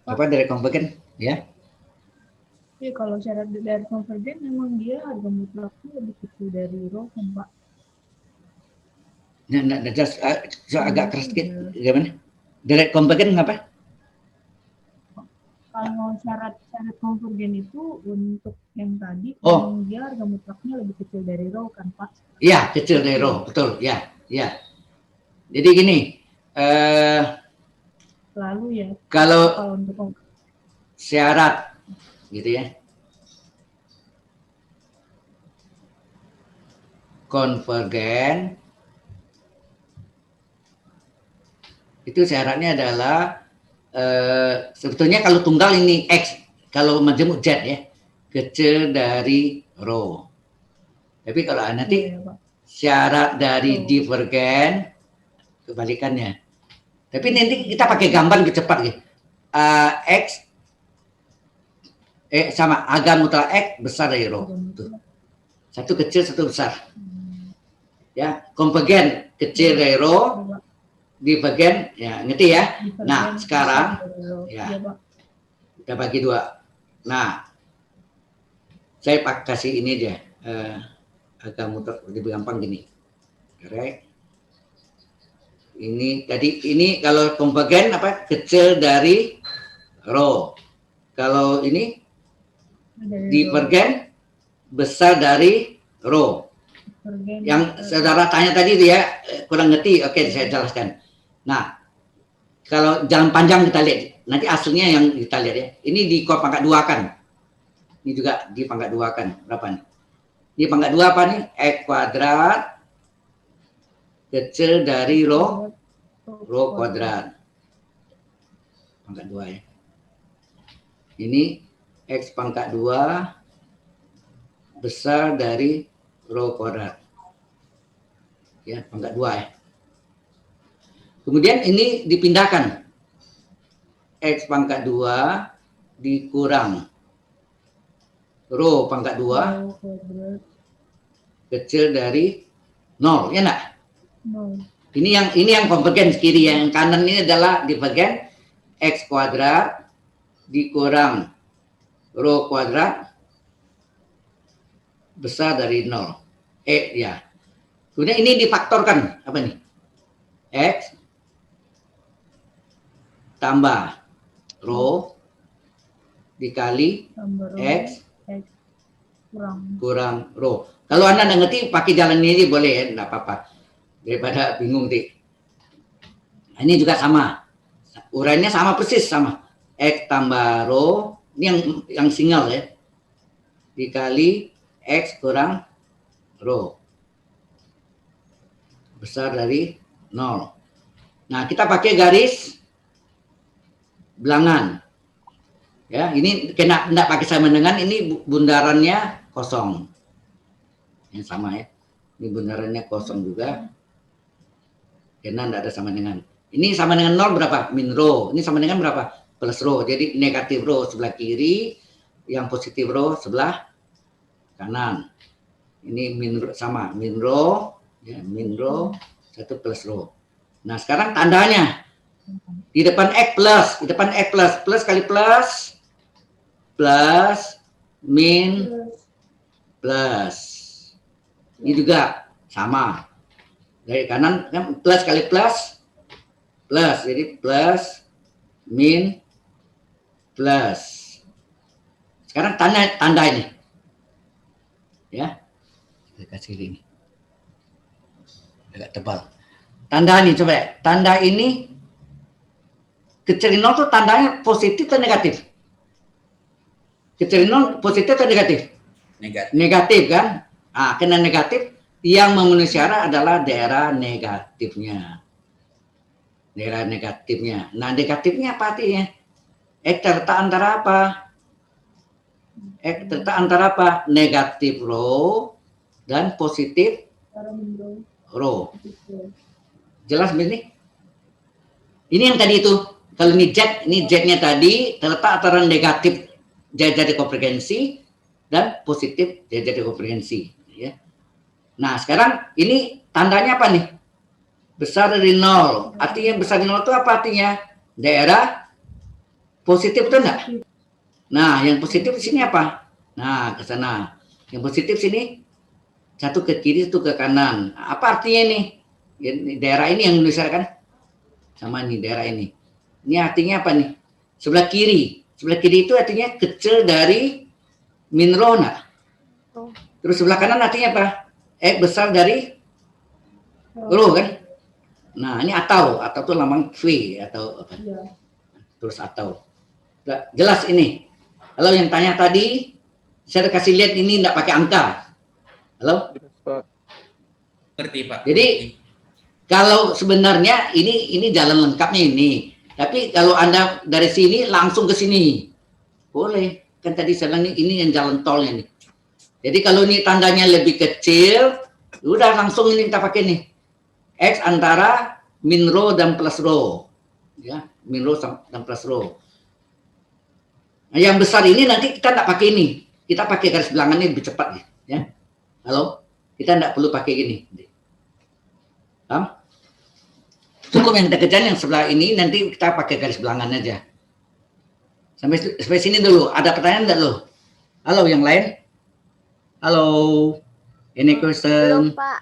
apa dari konvergen ya? ya kalau syarat dari konvergen memang dia harga mutlaknya lebih kecil dari rho kan, Pak. Nah, jelas, agak keras sedikit. Gimana? Direct konvergen ngapa? Kalau syarat-syarat konvergen itu untuk yang tadi, Oh. memang dia harga mutlaknya lebih kecil dari rho kan, Pak? Iya, kecil dari rho, betul. Ya. Jadi gini, Lalu ya, kalau untuk syarat gitu ya, konvergen itu syaratnya adalah sebetulnya kalau tunggal ini X, kalau majemuk Z ya, kecil dari rho. Tapi kalau nanti ya, Pak. syarat dari divergen kebalikannya. Tapi nanti kita pakai gambar lebih cepat gitu. X sama harga mutlak X besar dari rho. Tuh. Satu kecil, satu besar. Ya, konvergen kecil dari rho, divergen ya, ngerti ya? Nah, sekarang ya, kita bagi 2. Nah, saya kasih ini aja. Agak mutlak lebih gampang gini. Correct. Ini tadi ini kalau konvergen apa, kecil dari rho. Kalau ini divergen besar dari rho. Yang saudara tanya tadi itu ya, kurang ngerti. Oke, saya jelaskan. Nah, kalau jalan panjang kita lihat, nanti aslinya yang kita lihat ya. Ini di pangkat 2 kan. Ini juga di pangkat 2 kan. Berapa nih? Di pangkat 2 apa nih? X kuadrat kecil dari rho kuadrat. Pangkat 2 ya. Ini X pangkat 2 besar dari rho kuadrat. Ya, pangkat 2 ya. Kemudian ini dipindahkan. X pangkat 2 dikurang rho pangkat 2 Rho kuadrat kecil dari 0, ya enggak? 0. Ini yang konvergen kiri, yang kanan ini adalah divergen x kuadrat dikurang rho kuadrat besar dari 0. Ya. Kemudian ini difaktorkan apa nih? X tambah rho dikali Tambah rho X X kurang. kurang rho. Kalau Anda nggak ngerti, pakai jalan ini boleh ya, nggak apa-apa. Daripada bingung nanti. Nah, ini juga sama. Uraiannya sama persis sama. X tambah rho, ini yang single ya. Dikali X kurang rho. Besar dari 0. Nah, kita pakai garis bilangan. Ya, ini kena enggak pakai sama dengan, ini bundarannya kosong. Yang sama ya. Ini bundarannya kosong juga. Karena enggak ada sama dengan. Ini sama dengan 0 berapa? Min rho. Ini sama dengan berapa? Plus rho. Jadi negatif rho sebelah kiri, yang positif rho sebelah kanan. Ini min rho, sama min rho, ya, min rho 1 plus rho. Nah, sekarang tandanya di depan X plus, di depan X plus kali plus, min, plus. Ini juga sama. Dari kanan kan plus kali plus, jadi plus, min, plus. Sekarang tanda ini, ya, kita kasih ini, agak tebal. Tanda ini coba, tanda ini kecil 0 tuh tandanya positif atau negatif? Kecil 0 positif atau negatif? Negatif. Negatif kan? Ah, kena negatif, yang memenuhi syarat adalah daerah negatifnya. Daerah negatifnya. Nah, negatifnya apa artinya? X terletak antara apa? X terletak antara apa? Negatif rho dan positif rho. Jelas begini? Ini yang tadi itu. Kalau ini Z-nya tadi terletak antara negatif jadi konvergensi dan positif jadi konvergensi. Ya. Nah, sekarang ini tandanya apa nih? Besar dari 0. Artinya besar dari 0 itu apa artinya? Daerah positif itu enggak? Nah, yang positif di sini apa? Nah, ke sana. Yang positif sini satu ke kiri, satu ke kanan. Apa artinya nih? Daerah ini yang menuliskan sama nih daerah ini. Ini artinya apa nih? Sebelah kiri. Sebelah kiri itu artinya kecil dari min rho enggak? Terus sebelah kanan artinya apa? X besar dari rho kan? Nah, ini atau itu lambang V atau apa? Terus atau. Jelas ini. Kalau yang tanya tadi, saya kasih lihat ini enggak pakai angka. Halo? Ngerti, Pak. Jadi kalau sebenarnya ini jalan lengkapnya ini. Tapi kalau Anda dari sini langsung ke sini. Boleh. Kan tadi saya bilang ini yang jalan tolnya nih. Jadi kalau ini tandanya lebih kecil, udah langsung ini kita pakai nih. X antara min rho dan plus rho. Ya, min rho dan plus rho. Nah, yang besar ini nanti kita enggak pakai ini. Kita pakai garis bilangannya lebih cepat ya. Halo? Kita enggak perlu pakai gini. Paham? Cukup yang kita kejar yang sebelah ini, nanti kita pakai garis bilangan aja. Sampai sini dulu. Ada pertanyaan enggak lo? Halo, yang lain? Halo? Any question? Belum, Pak.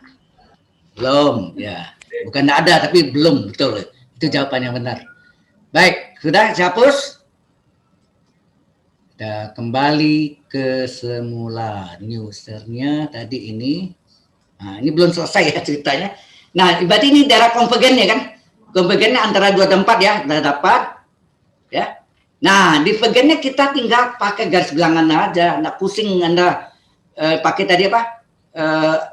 Belum, ya. Bukan enggak ada, tapi belum. Betul. Itu jawaban yang benar. Baik, sudah dihapus? Kita kembali ke semula. Usernya tadi ini. Nah, ini belum selesai ya ceritanya. Nah, berarti ini daerah konvergennya kan? Konvergennya antara 2 dan 4 ya, sudah dapat. Ya. Nah, divergennya kita tinggal pakai garis bilangan aja, enggak pusing Anda pakai tadi apa?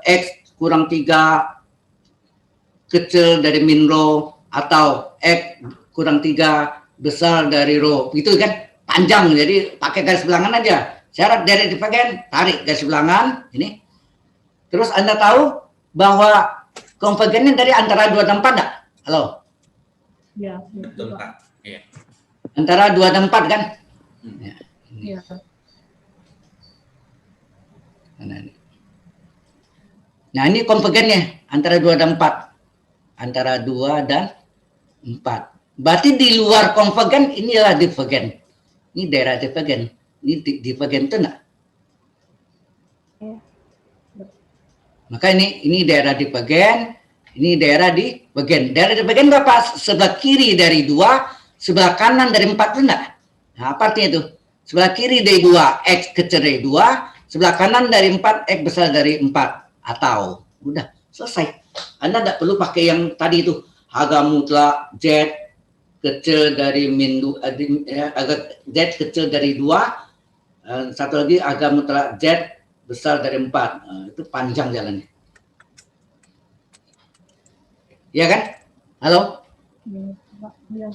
X kurang 3 kecil dari min rho atau X kurang 3 besar dari rho. Gitu kan? Panjang, jadi pakai garis bilangan aja. Syarat dari divergen, tarik garis bilangan ini. Terus Anda tahu bahwa konvergennya dari antara 2 dan 4 enggak? Halo? Ya, Betul, Pak. Iya. Antara 2 dan 4 kan? Ya. Nah, ini konvergennya antara 2 dan 4. Antara 2 dan 4. Berarti di luar konvergen inilah divergen. Ini daerah divergen. Ini divergen itu enggak? Iya. Maka ini daerah divergen, ini daerah divergen. Daerah divergen berapa? Sebelah kiri dari 2, sebelah kanan dari 4 itu enggak? Nah, apa artinya itu? Sebelah kiri dari 2, X kecil dari 2, sebelah kanan dari 4, X besar dari 4. Atau, udah, selesai. Anda tidak perlu pakai yang tadi itu. Harga mutlak Z kecil dari Z kecil dari 2, satu lagi harga mutlak Z besar dari 4. Itu panjang jalannya. Iya kan? Halo? Iya.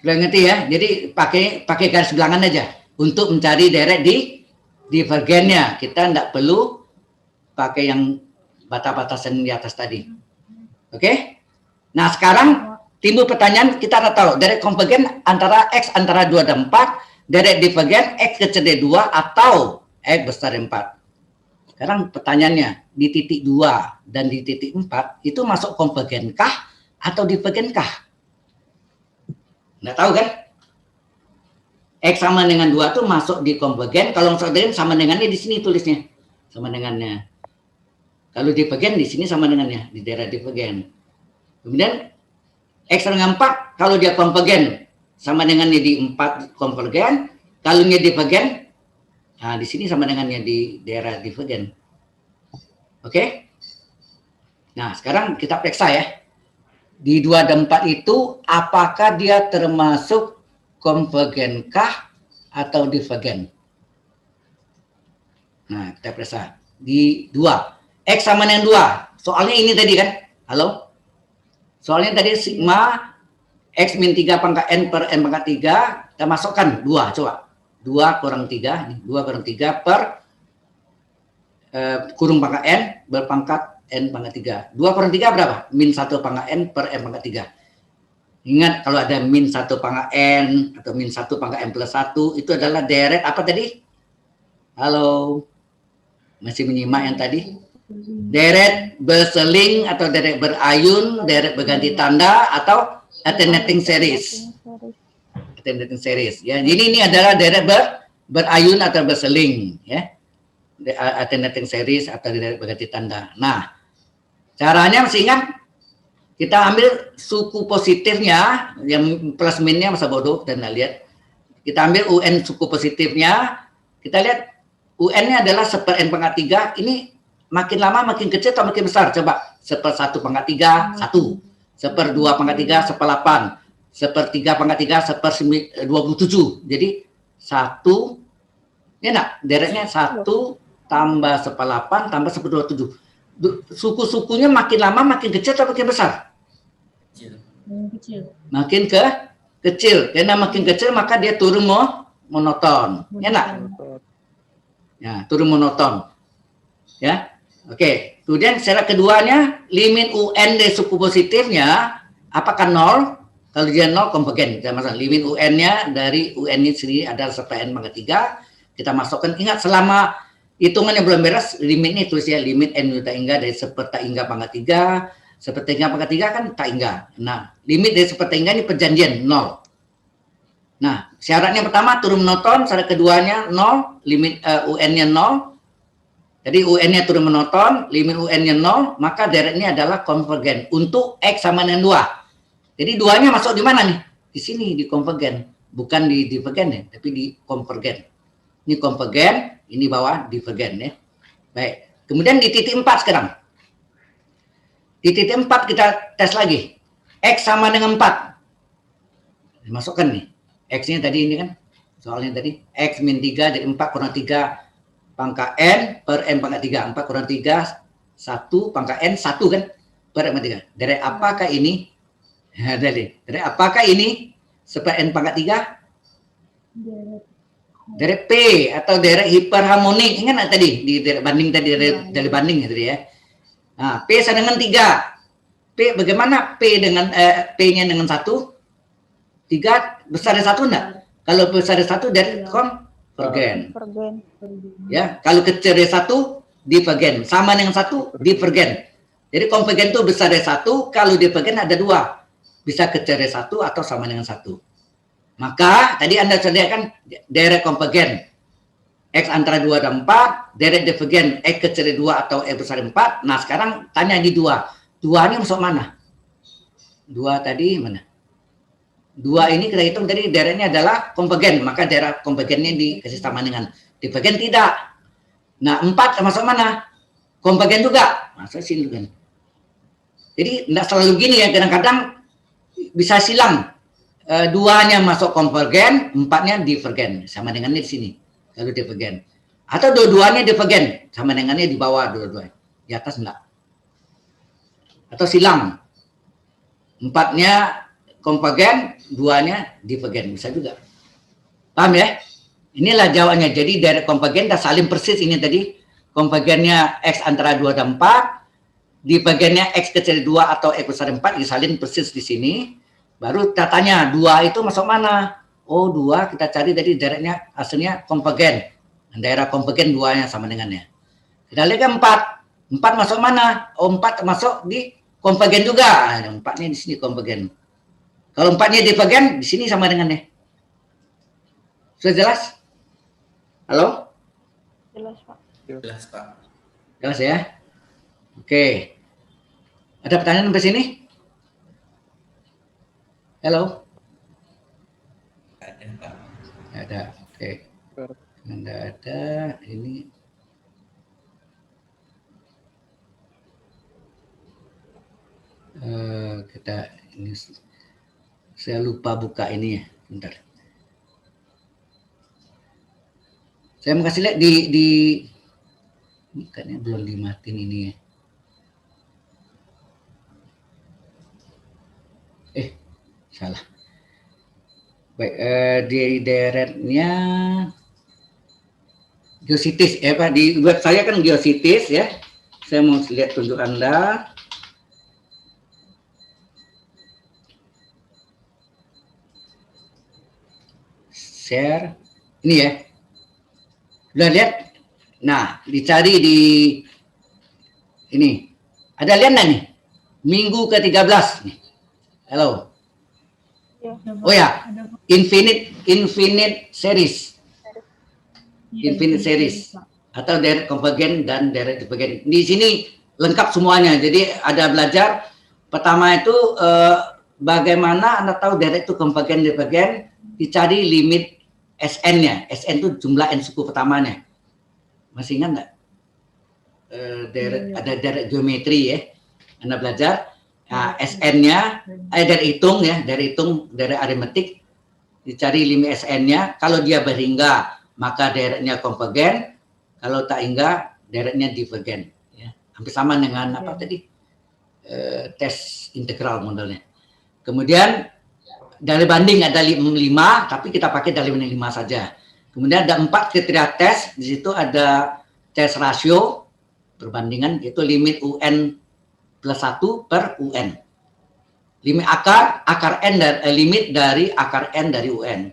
Sudah ngerti ya? Jadi pakai garis bilangan aja untuk mencari daerah di divergennya. Kita tidak perlu pakai yang batas-batasan di atas tadi. Oke? Nah, sekarang timbul pertanyaan, kita udah tahu daerah konvergen antara X antara 2 dan 4, daerah divergen X kecil dari 2 atau X besar dari 4. Sekarang pertanyaannya, di titik 2 dan di titik 4 itu masuk konvergenkah atau divergenkah? Nggak tahu kan? X sama dengan 2 tuh masuk di konvergen. Kalau masuk dengan sama dengannya di sini tulisnya. Sama dengannya. Kalau divergen di sini sama dengannya. Di daerah divergen. Kemudian X dengan 4 kalau dia konvergen sama dengannya di 4 konvergen. Kalau dia divergen, nah di sini sama dengannya di daerah divergen. Oke? Nah sekarang kita periksa ya. Di 2 dan 4 itu apakah dia termasuk konvergenkah atau divergen? Nah, kita periksa. Di 2. X sama dengan 2. Soalnya ini tadi kan? Halo? Soalnya tadi sigma X min 3 pangkat N per N pangkat 3. Kita masukkan 2. Coba. 2 kurang 3. 2 kurang 3 per kurung pangkat N berpangkat N pangkat 3. 2 kurang 3 berapa? Min 1 pangkat N per N pangkat 3. Ingat kalau ada min 1 pangkat N atau min 1 pangkat N plus 1 itu adalah deret apa tadi? Halo? Masih menyimak yang tadi? Deret berseling atau deret berayun, deret berganti tanda atau alternating series. Alternating series. Ya, jadi ini adalah deret berayun atau berseling ya. Alternating series atau deret berganti tanda. Nah, caranya masih ingat, kita ambil suku positifnya, yang plus minnya masa bodoh dan nggak lihat. Kita ambil UN suku positifnya, kita lihat UN-nya adalah 1 per N pangkat 3, ini makin lama makin kecil atau makin besar? Coba, 1 per 1 pangkat 3, 1. 1 per 2 pangkat 3, 1 per 8. 1 per 3 pangkat 3, 1 per 27. Jadi, 1, ya enggak? Deretnya 1 tambah 1 per 8 tambah 1 per 27. Suku-sukunya makin lama makin kecil atau makin besar? Kecil. Makin kecil. Karena makin kecil maka dia turun monoton. Ya enggak? Ya, turun monoton. Ya. Oke. Kemudian syarat keduanya, limit UN dari suku positifnya apakah 0? Kalau dia 0 konvergen. Kita masukkan limit UN-nya dari UN ini sendiri adalah 1 per N pangkat 3. Kita masukkan, ingat selama hitungannya belum beres, limit ini tulis ya, limit N tak hingga dari 1 per tak hingga pangkat 3, 1 per tak hingga pangkat 3 kan tak hingga. Nah, limit dari 1 per tak hingga ini perjanjian 0. Nah, syaratnya pertama turun monoton, syarat keduanya 0, limit UN-nya 0. Jadi UN-nya turun monoton, limit UN-nya 0, maka deretnya adalah konvergen untuk X sama dengan 2. Jadi 2-nya masuk di mana nih? Di sini, di konvergen. Bukan di divergen ya, tapi di konvergen. Ini konvergen, ini bawah divergen ya. Baik. Kemudian di titik 4 sekarang. Di titik 4 kita tes lagi. X sama dengan 4. Masukkan nih. X-nya tadi ini kan. Soalnya tadi. X min 3 dari 4 kurang 3 pangkat N per N pangkat 3. 4 kurang 3, 1 pangkat N, 1 kan. Per N pangkat 3. Dari apakah ini? Dari apakah ini? Seper N pangkat 3? Deret P atau deret hiperharmonik. Ingat nggak tadi di deret banding tadi dari banding ya tadi ya. Nah, P sama dengan 3. P bagaimana P dengan P-nya dengan 1? 3 besar dari 1 enggak? Kalau besar dari 1 dari Convergen. Convergen. Ya, kalau kecil dari 1 divergen, sama dengan 1 divergen. Jadi konvergen itu besar dari 1, kalau divergen ada 2. Bisa kecil dari 1 atau sama dengan 1. Maka tadi Anda sediakan direct konvergen. X antara 2 dan 4, direct divergen X kecil dari 2 atau X besar dari 4. Nah, sekarang tanya di 2. 2 ini masuk mana? 2 tadi mana? 2 ini kita hitung tadi directnya adalah konvergen, maka direct konvergennya dikasih sama dengan divergen tidak. Nah, 4 masuk mana? Konvergen juga. Masuk sini kan. Jadi tidak selalu gini ya, kadang-kadang bisa silang. 2-nya masuk konvergen, 4-nya divergen, sama dengannya di sini. Kalau divergen. Atau dua-duanya divergen, sama dengannya di bawah dua-duanya. Di atas enggak. Atau silang. 4-nya konvergen, 2-nya divergen, bisa juga. Paham ya? Inilah jawabannya. Jadi dari konvergen dah saling persis ini tadi. Konvergennya X antara 2 dan 4. Divergennya X kecil 2 atau X besar 4 disalin persis di sini. Baru kita tanya 2 itu masuk mana? Oh, 2 kita cari tadi directnya hasilnya konvergen. Daerah konvergen 2-nya sama dengannya. Kita lihat kan 4. 4 masuk mana? Oh, 4 masuk di konvergen juga. 4-nya di sini konvergen. Kalau 4-nya divergen di sini sama dengannya. Sudah jelas? Halo? Jelas, Pak. Jelas, Pak. Jelas ya? Oke. Ada pertanyaan sampai sini? Halo? Ada, Pak. Ada. Oke. Tidak ada. Ini. Kita ini saya lupa buka ini ya. Bentar. Saya mau kasih lihat di kayaknya belum dimatiin ini ya. Salah. Baik, di deretnya geositis ya Pak, di web saya kan geositis ya. Saya mau lihat tunjuk Anda. Share. Ini ya. Sudah lihat? Nah, dicari di ini. Ada lihat nggak nih? Minggu ke-13 nih. Halo. Oh ya, infinite series. Infinite series atau direct convergen dan direct divergen. Di sini lengkap semuanya. Jadi ada belajar pertama itu bagaimana Anda tahu direct itu convergen divergen, dicari limit SN-nya. SN itu jumlah n suku pertamanya. Masih ingat nggak? Ada direct geometri ya. Anda belajar. Nah, SN-nya dari hitung ya, dari aritmetik dicari limit SN-nya. Kalau dia berhingga maka directnya konvergen, kalau tak hingga directnya divergen. Ya. Hampir sama dengan apa tadi tes integral modelnya. Kemudian dari banding ada 5, tapi kita pakai dari 5 saja. Kemudian ada 4 kriteria tes, di situ ada tes rasio perbandingan, yaitu limit UN plus 1 per UN. Limit akar N dan limit dari akar N dari UN.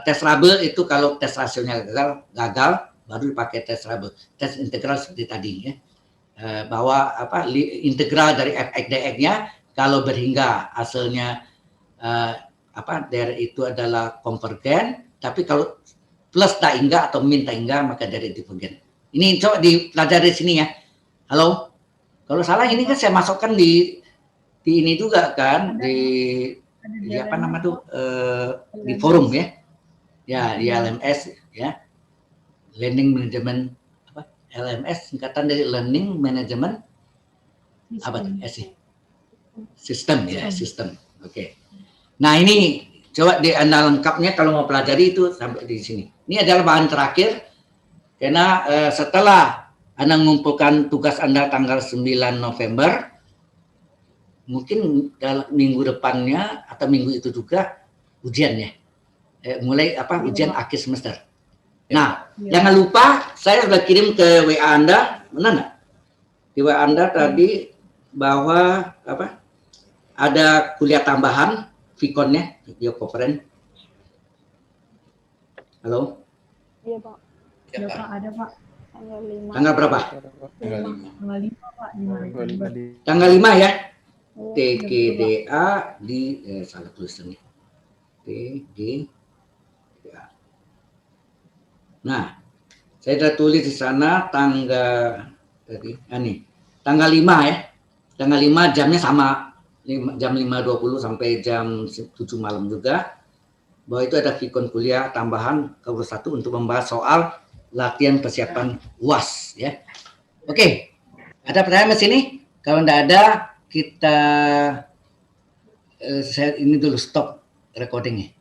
Tes Rabel itu kalau tes rasionya gagal baru dipakai tes Rabel. Tes integral seperti tadi ya. Bahwa apa integral dari fx dx-nya kalau berhingga hasilnya dari itu adalah konvergen, tapi kalau plus tak hingga atau min tak hingga maka dari divergen. Ini coba dipelajari di sini ya. Halo? Kalau salah ini kan saya masukkan di ini juga kan di apa nama tuh di forum ya. Ya di LMS ya. Learning Management apa? LMS singkatan dari Learning Management apa tuh? Sistem ya, sistem. Oke. Nah, ini coba di Anda lengkapnya kalau mau pelajari itu sampai di sini. Ini adalah bahan terakhir karena setelah Anda mengumpulkan tugas Anda tanggal 9 November, mungkin dalam minggu depannya atau minggu itu juga ujiannya. Mulai ujian akhir semester. Nah, jangan lupa saya sudah kirim ke WA Anda, benar nggak? Di WA Anda tadi bahwa ada kuliah tambahan, Vicon-nya, video conference. Halo? Iya Pak. Ya, Ya Pak. Pak, ada Pak. Tanggal 5. Tanggal berapa? Tanggal 5. Tanggal 5 Pak di November. Tanggal 5 ya. Iya. TGDA di salah tulisan nih. TGDA. Nah, saya sudah tulis di sana tanggal tanggal 5 ya. Tanggal 5 jamnya sama. Jam 5.20 sampai jam 7 malam juga. Bahwa itu ada vikon kuliah tambahan ke 1 untuk membahas soal latihan persiapan UAS ya. Oke. Ada pertanyaan di sini? Kalau tidak ada, kita saya ini dulu stop recordingnya.